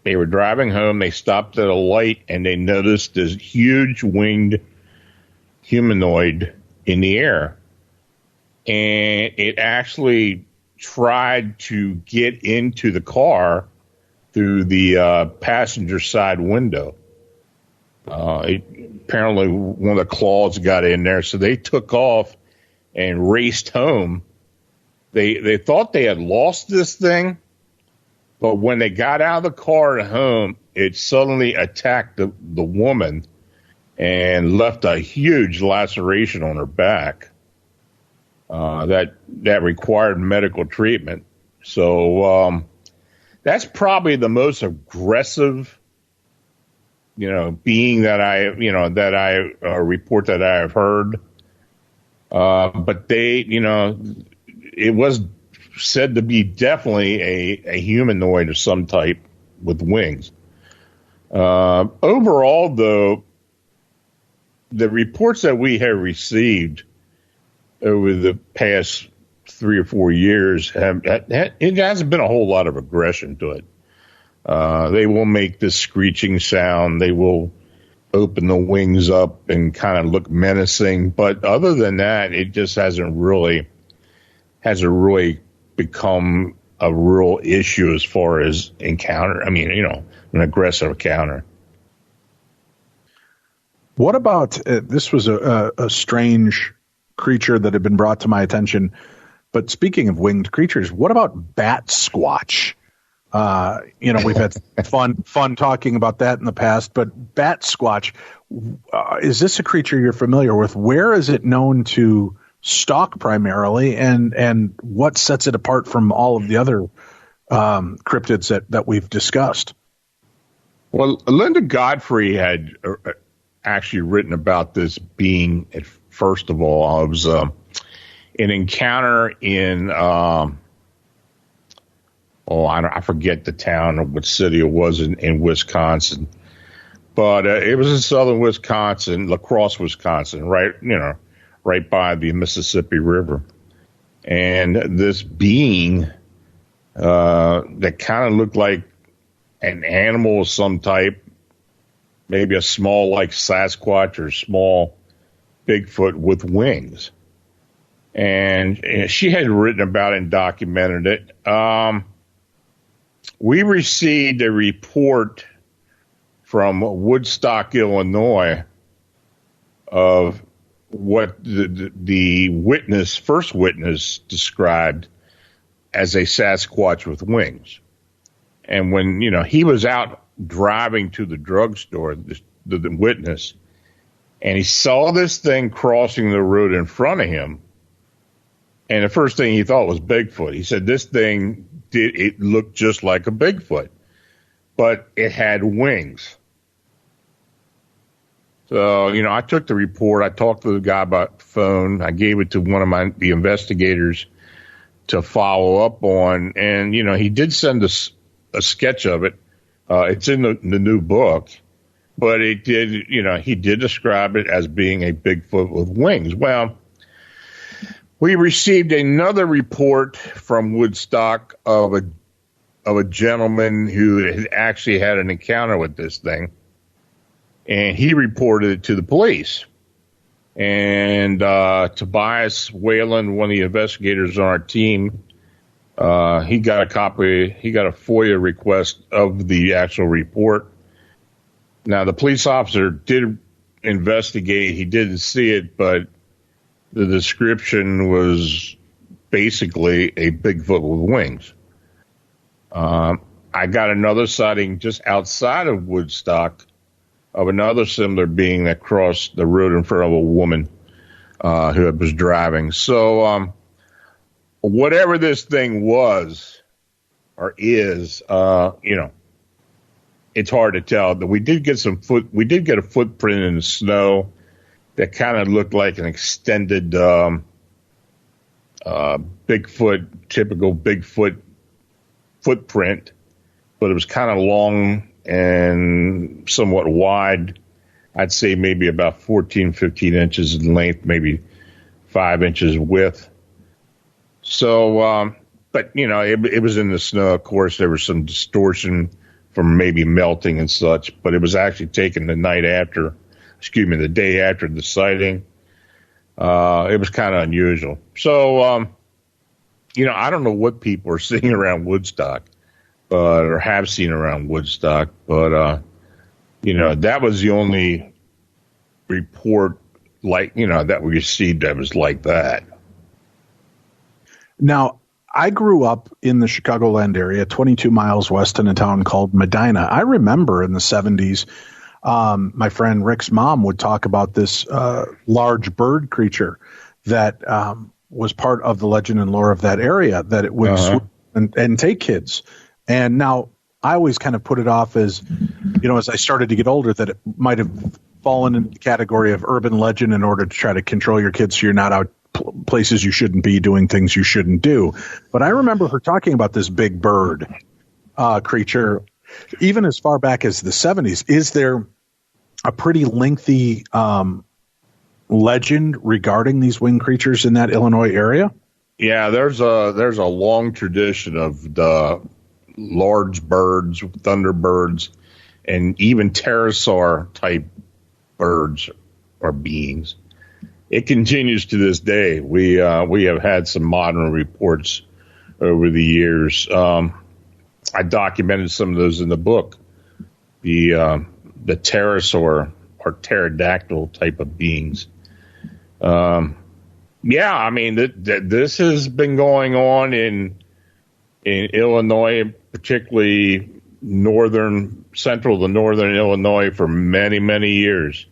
They stopped at a light, and they noticed this huge winged humanoid in the air. And it actually tried to get into the car through the passenger side window. Apparently one of the claws got in there, so they took off and raced home. They thought they had lost this thing, but when they got out of the car at home, it suddenly attacked the woman and left a huge laceration on her back that required medical treatment. So that's probably the most aggressive, being that I report that I have heard. But it was said to be definitely a humanoid of some type with wings. Overall, though, the reports that we have received over the past 3 or 4 years it hasn't been a whole lot of aggression to it. They will make this screeching sound. They will open the wings up and kind of look menacing. But other than that, it just hasn't really become a real issue as far as encounter. I mean, an aggressive encounter. What about this was a strange creature that had been brought to my attention. But speaking of winged creatures, what about bat squatch? We've had fun talking about that in the past, but bat squatch, is this a creature you're familiar with? Where is it known to stalk primarily, and what sets it apart from all of the other cryptids that we've discussed? Well, Linda Godfrey had actually written about this being, first of all, it was an encounter in I forget the town or what city it was in Wisconsin, but it was in southern Wisconsin, La Crosse, Wisconsin, right by the Mississippi River. And this being that kind of looked like an animal of some type, maybe a small like Sasquatch or small Bigfoot with wings. And she had written about it and documented it. We received a report from Woodstock, Illinois, of what the first witness described as a Sasquatch with wings. And when, he was out driving to the drugstore, the witness, and he saw this thing crossing the road in front of him. And the first thing he thought was Bigfoot. He said this thing it looked just like a Bigfoot, but it had wings. So, I took the report. I talked to the guy by phone. I gave it to one of the investigators to follow up on. And, he did send us a sketch of it. It's in the new book, but he did describe it as being a Bigfoot with wings. Well, we received another report from Woodstock of a gentleman who had actually had an encounter with this thing, and he reported it to the police. And Tobias Whalen, one of the investigators on our team, he got a FOIA request of the actual report. Now, the police officer did investigate. He didn't see it, but the description was basically a Bigfoot with wings. I got another sighting just outside of Woodstock of another similar being that crossed the road in front of a woman who was driving. So whatever this thing was or is, it's hard to tell. We did get a footprint in the snow that kind of looked like an extended Bigfoot, typical Bigfoot footprint, but it was kind of long and somewhat wide. I'd say maybe about 14, 15 inches in length, maybe 5 inches width. So, but, it was in the snow. Of course, there was some distortion from maybe melting and such, but it was actually taken the day after the sighting. It was kind of unusual. So, I don't know what people are seeing around Woodstock, or have seen around Woodstock, but, that was the only report that we received that was like that. Now, I grew up in the Chicagoland area, 22 miles west in a town called Medina. I remember in the 70s, my friend Rick's mom would talk about this large bird creature that was part of the legend and lore of that area, that it would swoop and take kids. And now I always kind of put it off as, as I started to get older, that it might have fallen in the category of urban legend in order to try to control your kids so you're not out places you shouldn't be, doing things you shouldn't do. But I remember her talking about this big bird creature, even as far back as the 70s. Is there a pretty lengthy legend regarding these winged creatures in that Illinois area? Yeah, there's a long tradition of the large birds, thunderbirds, and even pterosaur type birds or beings. It continues to this day. We have had some modern reports over the years. I documented some of those in the book. The pterosaur or pterodactyl type of beings. This has been going on in Illinois, particularly central to northern Illinois, for many, many years.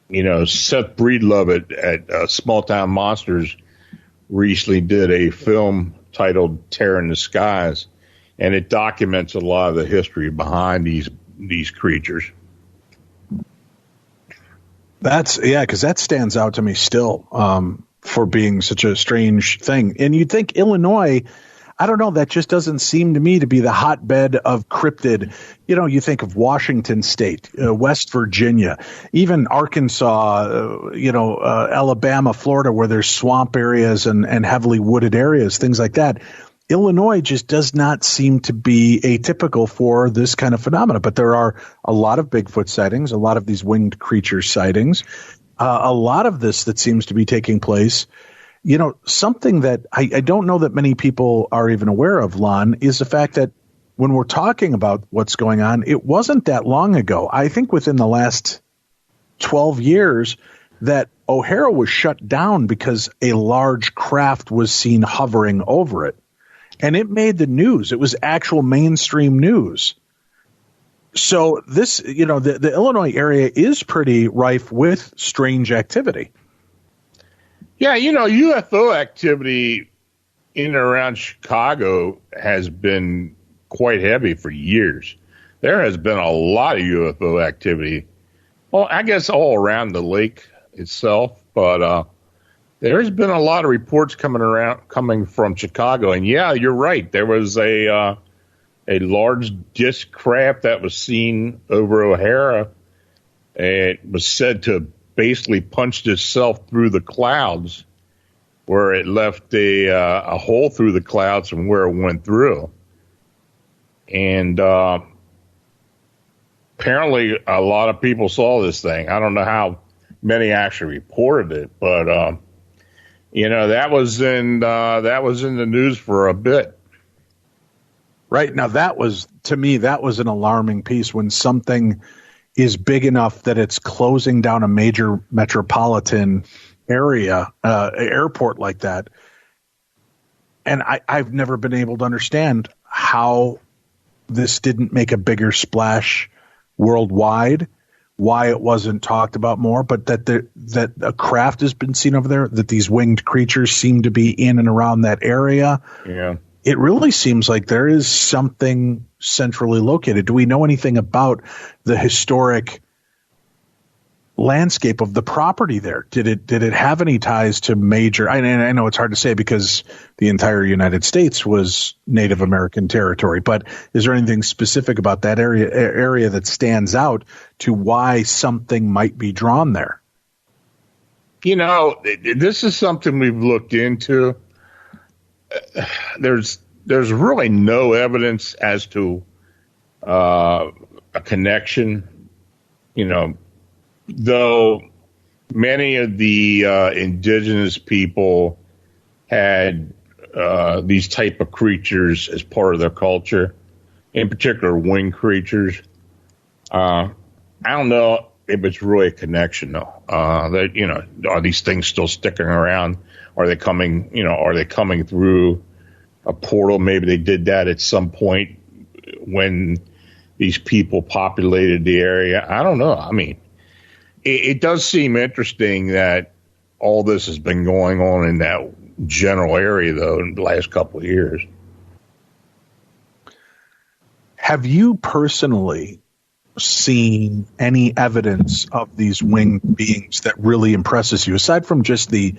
Seth Breedlove at Small Town Monsters recently did a film titled Terror in the Skies, and it documents a lot of the history behind these creatures. Because that stands out to me still for being such a strange thing. And you'd think Illinois, I don't know, that just doesn't seem to me to be the hotbed of cryptid. You think of Washington State, West Virginia, even Arkansas, Alabama, Florida, where there's swamp areas and heavily wooded areas, things like that. Illinois just does not seem to be atypical for this kind of phenomena. But there are a lot of Bigfoot sightings, a lot of these winged creature sightings, a lot of this that seems to be taking place. Something that I don't know that many people are even aware of, Lon, is the fact that when we're talking about what's going on, it wasn't that long ago. I think within the last 12 years that O'Hara was shut down because a large craft was seen hovering over it. and it made the news. It was actual mainstream news. So this, the Illinois area is pretty rife with strange activity. Yeah, UFO activity in and around Chicago has been quite heavy for years. There has been a lot of UFO activity. Well, I guess all around the lake itself, but there's been a lot of reports coming from Chicago. And yeah, you're right. There was a large disc craft that was seen over O'Hara. It was said to basically punched itself through the clouds, where it left a hole through the clouds from where it went through. And apparently a lot of people saw this thing. I don't know how many actually reported it, but that was in the news for a bit. Right. Now to me, that was an alarming piece when something is big enough that it's closing down a major metropolitan area, airport like that. And I've never been able to understand how this didn't make a bigger splash worldwide, why it wasn't talked about more, but that a craft has been seen over there, that these winged creatures seem to be in and around that area. Yeah. It really seems like there is something centrally located. Do we know anything about the historic landscape of the property there? Did it have any ties to major? I know it's hard to say because the entire United States was Native American territory, but is there anything specific about that area that stands out to why something might be drawn there? This is something we've looked into. There's really no evidence as to a connection, though many of the indigenous people had these type of creatures as part of their culture, in particular winged creatures. I don't know if it's really a connection, though. Are these things still sticking around? Are they coming through a portal? Maybe they did that at some point when these people populated the area. I don't know. I mean, it does seem interesting that all this has been going on in that general area, though, in the last couple of years. Have you personally seen any evidence of these winged beings that really impresses you, aside from just the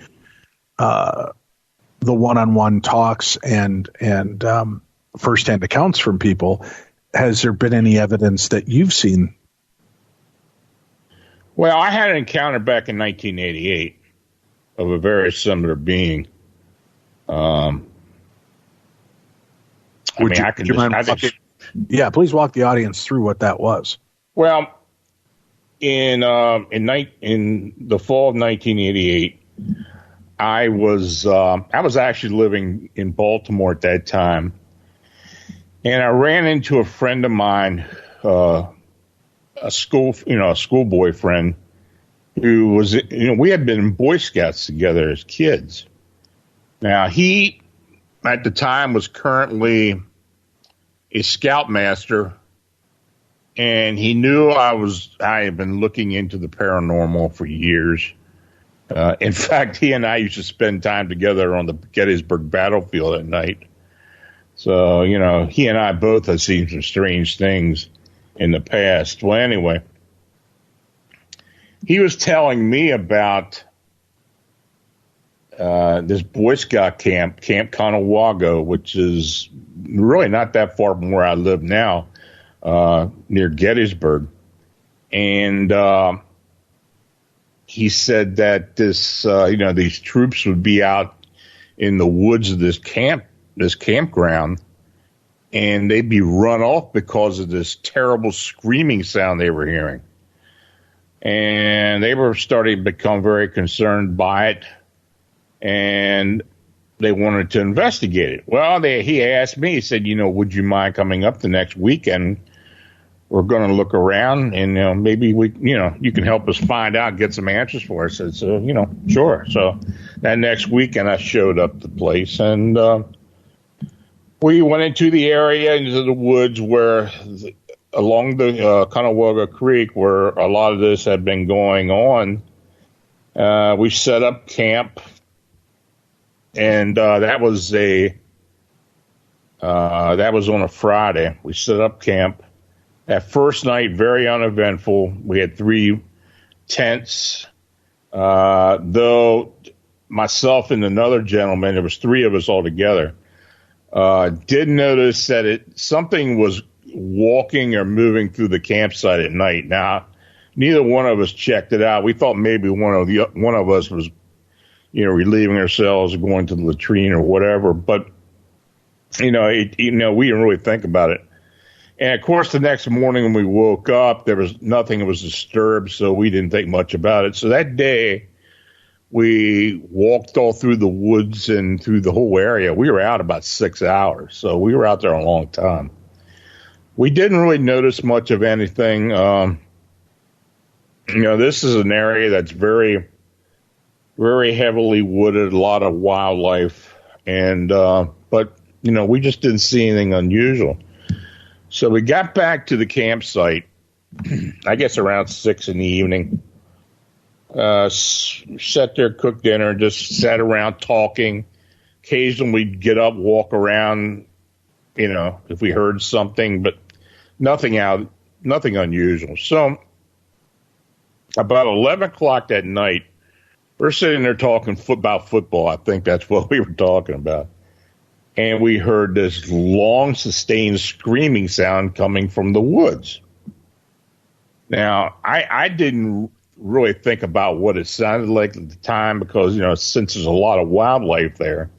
one-on-one talks and firsthand accounts from people? Has there been any evidence that you've seen? Well, I had an encounter back in 1988 of a very similar being. Yeah, please walk the audience through what that was. Well, in the fall of 1988, I was actually living in Baltimore at that time, and I ran into a friend of mine, a schoolboy friend, who was, we had been in Boy Scouts together as kids. Now, he, at the time, was currently a scoutmaster, and he knew I had been looking into the paranormal for years. In fact, he and I used to spend time together on the Gettysburg battlefield at night. So, he and I both have seen some strange things in the past. Well, anyway, he was telling me about this Boy Scout camp, Camp Conewago, which is really not that far from where I live now, near Gettysburg. And he said that these troops would be out in the woods of this campground, and they'd be run off because of this terrible screaming sound they were hearing. And they were starting to become very concerned by it, and they wanted to investigate it. Well, he asked me, he said, would you mind coming up the next weekend? We're going to look around, and maybe you can help us find out, get some answers for us. I said, so, sure. So that next weekend, I showed up at the place, and We went into the area, into the woods where, along the Conewaga Creek, where a lot of this had been going on. We set up camp, and that was on a Friday. We set up camp. That first night, very uneventful. We had 3 tents, though myself and another gentleman, there was 3 of us all together, did notice that something was walking or moving through the campsite at night. Now, neither one of us checked it out. We thought maybe one of us was, relieving ourselves or going to the latrine or whatever. But, we didn't really think about it. And, of course, the next morning when we woke up, there was nothing that was disturbed, so we didn't think much about it. So that day, we walked all through the woods and through the whole area. We were out about 6 hours, so we were out there a long time. We didn't really notice much of anything. This is an area that's very, very heavily wooded, a lot of wildlife, and but we just didn't see anything unusual. So we got back to the campsite, I guess around 6 in the evening. Sat there, cooked dinner, just sat around talking. Occasionally we'd get up, walk around, if we heard something, but nothing unusual. So about 11 o'clock that night, we're sitting there talking about football. I think that's what we were talking about. And we heard this long, sustained screaming sound coming from the woods. Now, I didn't really think about what it sounded like at the time because, since there's a lot of wildlife there,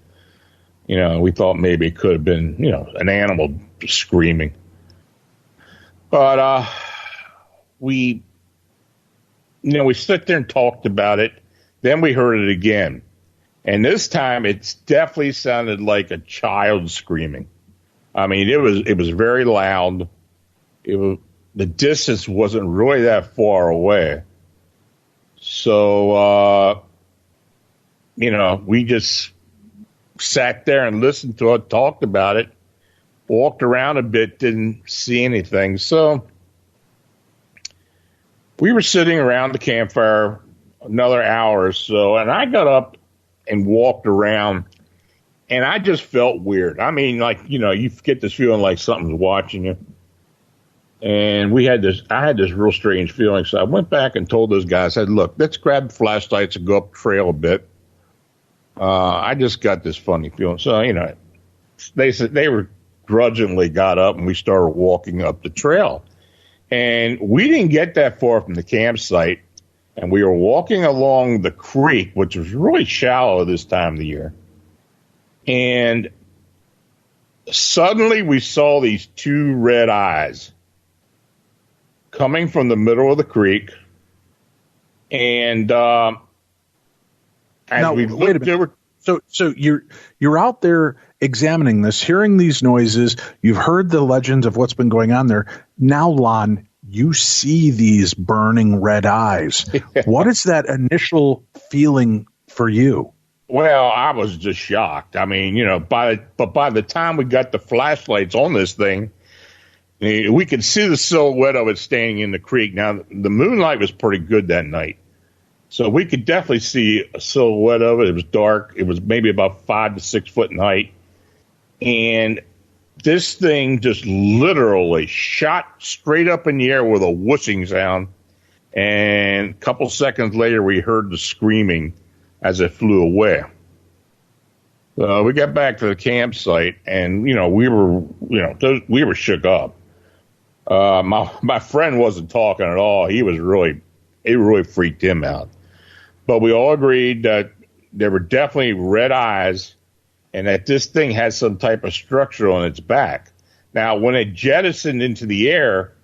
we thought maybe it could have been, an animal screaming. But we sit there and talked about it. Then we heard it again. And this time, it definitely sounded like a child screaming. I mean, it was very loud. The distance wasn't really that far away. So, we just sat there and listened to it, talked about it, walked around a bit, didn't see anything. So we were sitting around the campfire another hour or so, and I got up and walked around, and I just felt weird. I mean, you get this feeling like something's watching you. And I had this real strange feeling. So I went back and told those guys, I said, look, let's grab flashlights and go up the trail a bit. I just got this funny feeling. So, they said they were grudgingly got up and we started walking up the trail. And we didn't get that far from the campsite. And we were walking along the creek, which was really shallow this time of the year. And suddenly we saw these 2 red eyes coming from the middle of the creek. And as we looked, So you're out there examining this, hearing these noises. You've heard the legends of what's been going on there. Now, Lon, you see these burning red eyes. What is that initial feeling for you? Well, I was just shocked. I mean, by the time we got the flashlights on this thing, we could see the silhouette of it staying in the creek. Now, the moonlight was pretty good that night, so we could definitely see a silhouette of it. It was dark. It was maybe about 5 to 6 foot in height, and this thing just literally shot straight up in the air with a whooshing sound, and a couple seconds later, we heard the screaming as it flew away. We got back to the campsite, and we were shook up. My friend wasn't talking at all. It really freaked him out. But we all agreed that there were definitely red eyes, and that this thing had some type of structure on its back. Now, when it jettisoned into the air,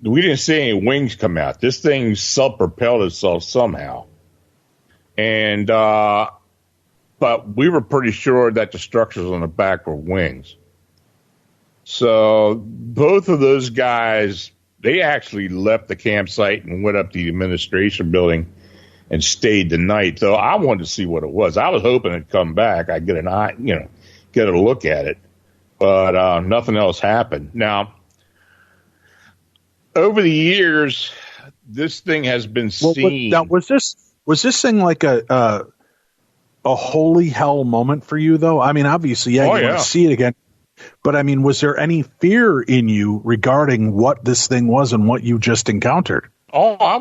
we didn't see any wings come out. This thing self-propelled itself somehow. And, but we were pretty sure that the structures on the back were wings. So both of those guys, they actually left the campsite and went up to the administration building and stayed the night. So I wanted to see what it was. I was hoping it'd come back. I'd get an eye, get a look at it. But nothing else happened. Now, over the years, this thing has been seen. Now, was this thing like a holy hell moment for you, though? I mean, obviously, you want to see it again. But, I mean, was there any fear in you regarding what this thing was and what you just encountered? Oh, I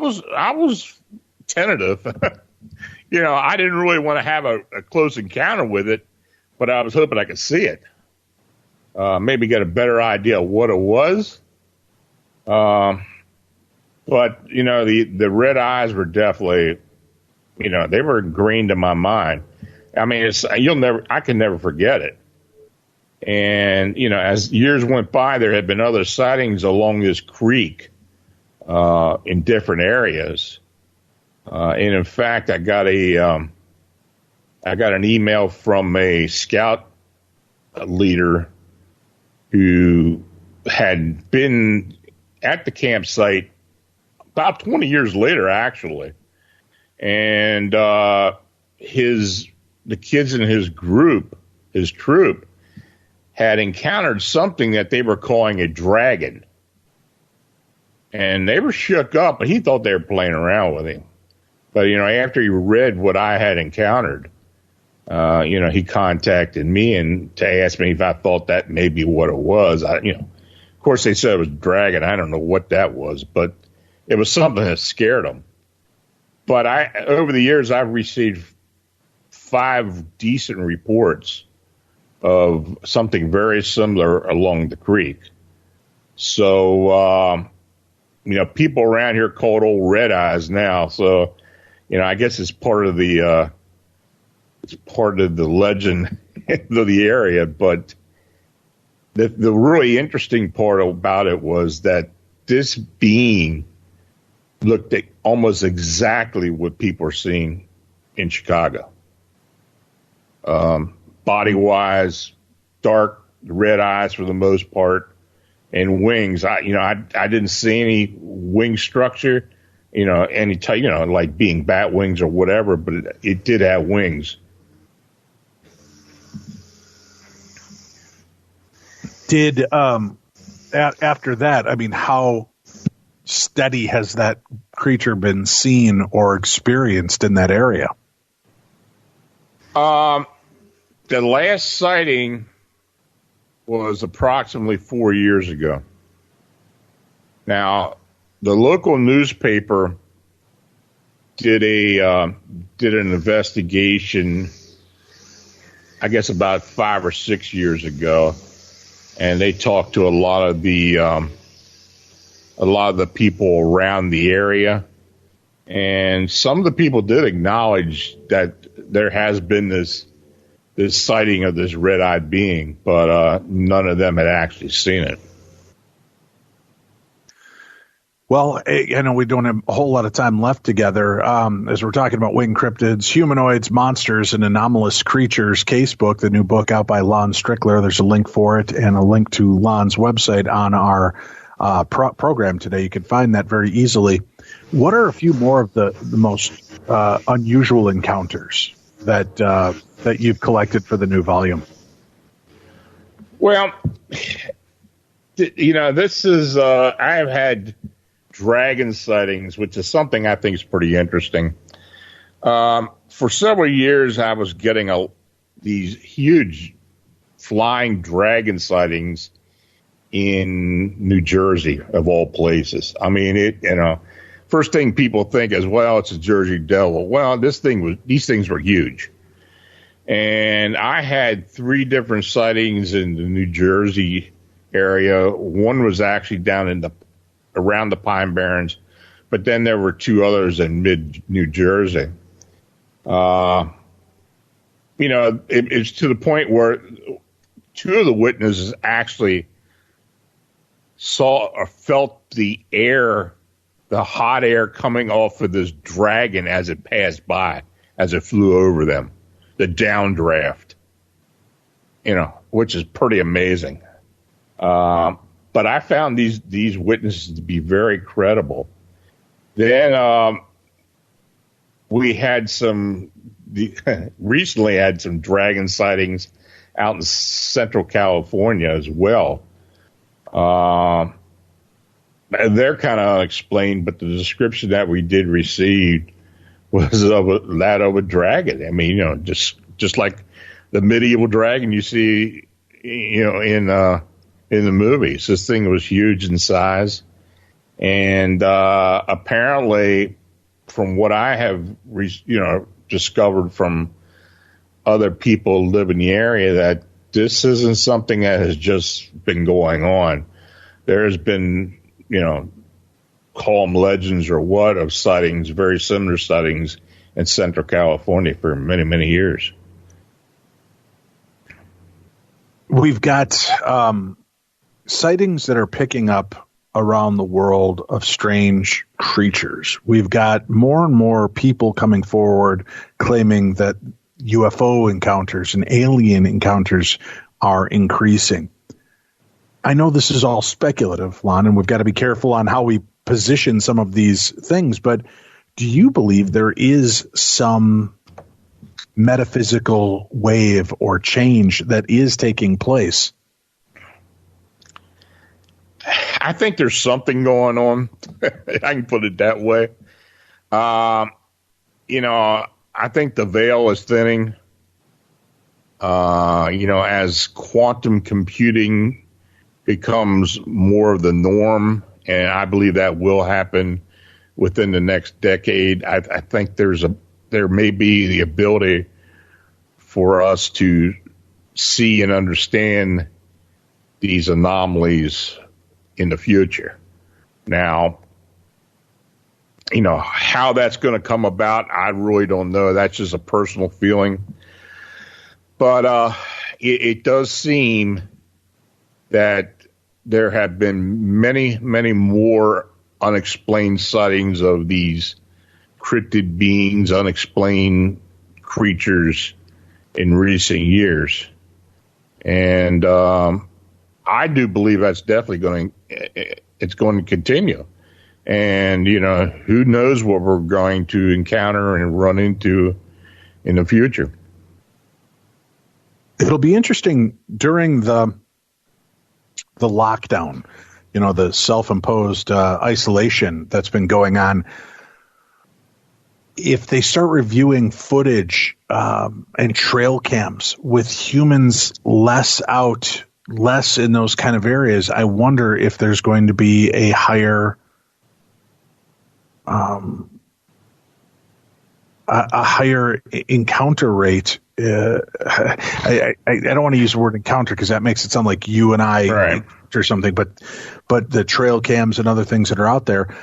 was tentative. I didn't really want to have a close encounter with it, but I was hoping I could see it. Maybe get a better idea of what it was. But, the red eyes were definitely, they were ingrained in my mind. I mean, I can never forget it. And, as years went by, there had been other sightings along this creek in different areas. And in fact, I got an email from a scout leader who had been at the campsite about 20 years later, actually. And the kids in his troop, had encountered something that they were calling a dragon. And they were shook up, but he thought they were playing around with him. But, after he read what I had encountered, he contacted me and to ask me if I thought that may be what it was. Of course, they said it was a dragon. I don't know what that was, but it was something that scared them. But over the years, I've received 5 decent reports of something very similar along the creek. So, people around here call it old red eyes now. So, I guess it's part of the legend of the area. But the really interesting part about it was that this being looked at almost exactly what people are seeing in Chicago. Body-wise, dark red eyes for the most part, and wings. I didn't see any wing structure, any type, like being bat wings or whatever, but it did have wings. Did after that? I mean, how steady has that creature been seen or experienced in that area? The last sighting was approximately 4 years ago. Now, the local newspaper did an investigation, I guess about 5 or 6 years ago, and they talked to a lot of the people around the area, and some of the people did acknowledge that there has been this sighting of this red-eyed being, but none of them had actually seen it. Well, I know we don't have a whole lot of time left together. As we're talking about winged cryptids, humanoids, monsters, and anomalous creatures casebook, the new book out by Lon Strickler. There's a link for it and a link to Lon's website on our program today. You can find that very easily. What are a few more of the most unusual encounters that you've collected for the new volume? Well, this is I have had dragon sightings, which is something I think is pretty interesting. For several years, I was getting these huge flying dragon sightings in New Jersey, of all places. I mean, first thing people think is, well, it's a Jersey Devil. Well, these things were huge. And I had 3 different sightings in the New Jersey area. One was actually down around the Pine Barrens, but then there were 2 others in mid New Jersey. It's to the point where 2 of the witnesses actually saw or felt the hot air coming off of this dragon as it passed by, as it flew over them, the downdraft, which is pretty amazing. But I found these witnesses to be very credible. Then we had recently had some dragon sightings out in Central California as well. They're kind of unexplained, but the description that we did receive was that of a dragon. I mean, just like the medieval dragon you see, in the movies. This thing was huge in size, and apparently, from what I have, discovered from other people who live in the area, that this isn't something that has just been going on. There has been, call them legends or what, of sightings, very similar sightings in Central California for many, many years. We've got sightings that are picking up around the world of strange creatures. We've got more and more people coming forward claiming that UFO encounters and alien encounters are increasing. I know this is all speculative, Lon, and we've got to be careful on how we position some of these things, but do you believe there is some metaphysical wave or change that is taking place? I think there's something going on. I can put it that way. I think the veil is thinning. As quantum computing becomes more of the norm, and I believe that will happen within the next decade. I think there may be the ability for us to see and understand these anomalies in the future. Now, how that's going to come about, I really don't know. That's just a personal feeling. But it does seem that there have been many, many more unexplained sightings of these cryptid beings, unexplained creatures in recent years. And I do believe that's definitely it's going to continue. And, who knows what we're going to encounter and run into in the future. It'll be interesting during the lockdown, the self-imposed isolation that's been going on. If they start reviewing footage and trail cams with humans less in those kind of areas, I wonder if there's going to be a higher encounter rate. I don't want to use the word encounter because that makes it sound like you and I right. or something, but the trail cams and other things that are out there,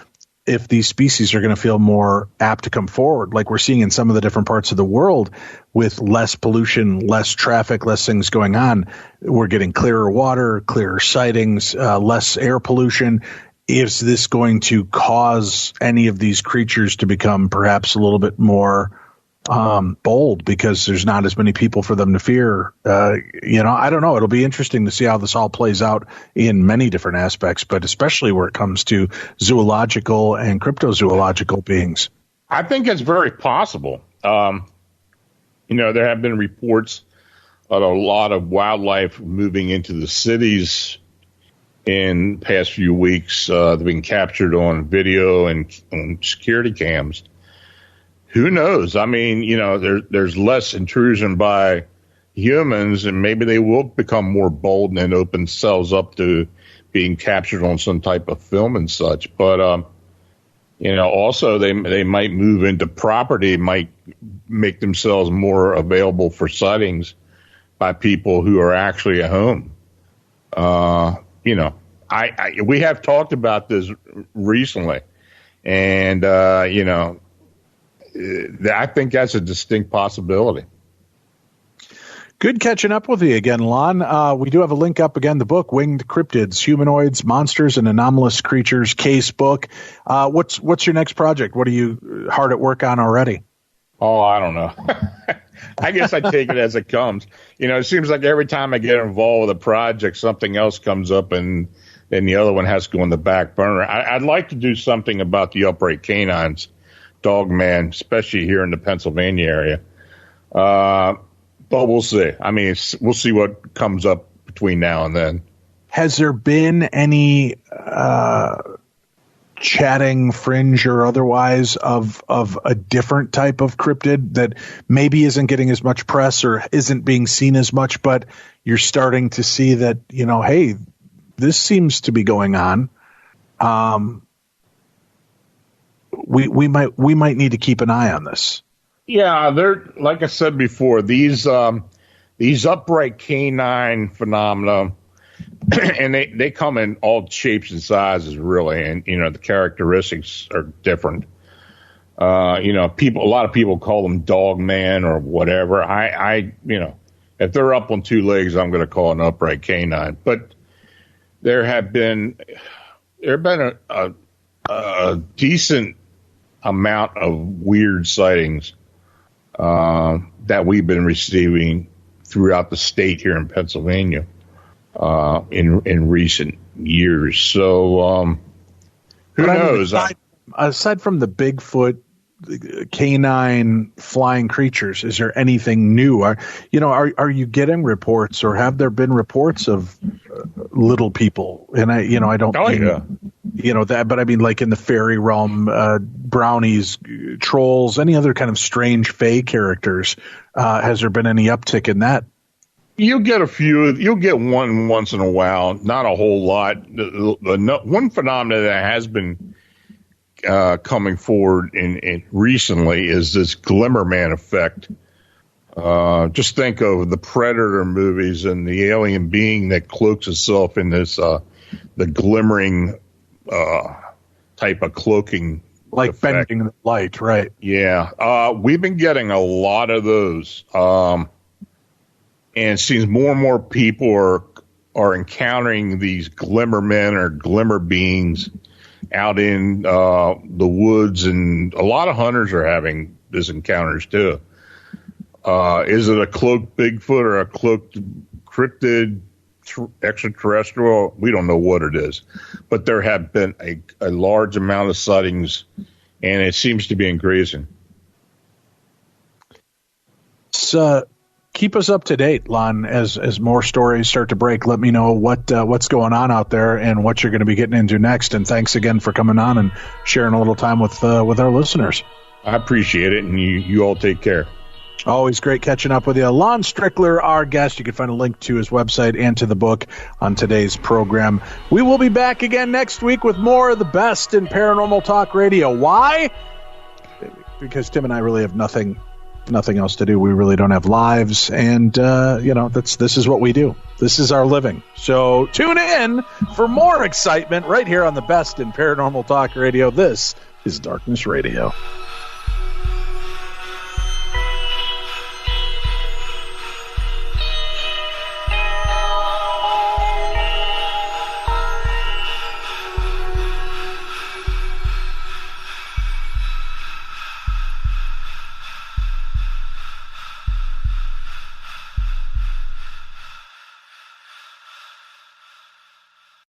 if these species are going to feel more apt to come forward, like we're seeing in some of the different parts of the world with less pollution, less traffic, less things going on, we're getting clearer water, clearer sightings, less air pollution. Is this going to cause any of these creatures to become perhaps a little bit more bold because there's not as many people for them to fear? I don't know. It'll be interesting to see how this all plays out in many different aspects, but especially where it comes to zoological and cryptozoological beings. I think it's very possible. There have been reports of a lot of wildlife moving into the cities in the past few weeks. They've been captured on video and on security cams. Who knows? I mean, there's less intrusion by humans, and maybe they will become more bold and open themselves up to being captured on some type of film and such. But, also they might move into property, might make themselves more available for sightings by people who are actually at home. We have talked about this recently, and, I think that's a distinct possibility. Good catching up with you again, Lon. We do have a link up again, the book, Winged Cryptids, Humanoids, Monsters, and Anomalous Creatures case book. What's your next project? What are you hard at work on already? Oh, I don't know. I guess I take it as it comes. It seems like every time I get involved with a project, something else comes up and then the other one has to go on the back burner. I'd like to do something about the upright canines, dog man, especially here in the Pennsylvania area. But we'll see. I mean, we'll see what comes up between now and then. Has there been any chatting, fringe or otherwise, of a different type of cryptid that maybe isn't getting as much press or isn't being seen as much, but you're starting to see that, hey, this seems to be going on. We might need to keep an eye on this. Yeah, they're, like I said before, these upright canine phenomena, and they come in all shapes and sizes, really, and the characteristics are different. A lot of people call them dog man or whatever. I if they're up on two legs, I'm going to call it an upright canine. But there have been a decent amount of weird sightings that we've been receiving throughout the state here in Pennsylvania in recent years. So who knows? Aside from the Bigfoot, canine flying creatures, is there anything new? Are you getting reports, or have there been reports of little people? And I don't. Oh, yeah. That, but I mean, like in the fairy realm, brownies, trolls, any other kind of strange fey characters. Has there been any uptick in that? You'll get a few. You'll get one once in a while, not a whole lot. One phenomenon that has been coming forward in recently is this Glimmerman effect. Just think of the Predator movies and the alien being that cloaks itself in this the glimmering type of cloaking, like effect. bending the light, right? Yeah, we've been getting a lot of those, and it seems more and more people are encountering these Glimmermen or glimmer beings out in the woods, and a lot of hunters are having these encounters too. Is it a cloaked Bigfoot or a cloaked cryptid extraterrestrial? We don't know what it is, but there have been a large amount of sightings, and it seems to be increasing. So keep us up to date, Lon, as more stories start to break. Let me know what's going on out there and what you're going to be getting into next. And thanks again for coming on and sharing a little time with our listeners. I appreciate it, and you all take care. Always great catching up with you. Lon Strickler, our guest. You can find a link to his website and to the book on today's program. We will be back again next week with more of the best in paranormal talk radio. Why? Because Tim and I really have nothing else to do. We really don't have lives, and this is what we do. This is our living. So tune in for more excitement right here on the best in paranormal talk radio. This is Darkness Radio.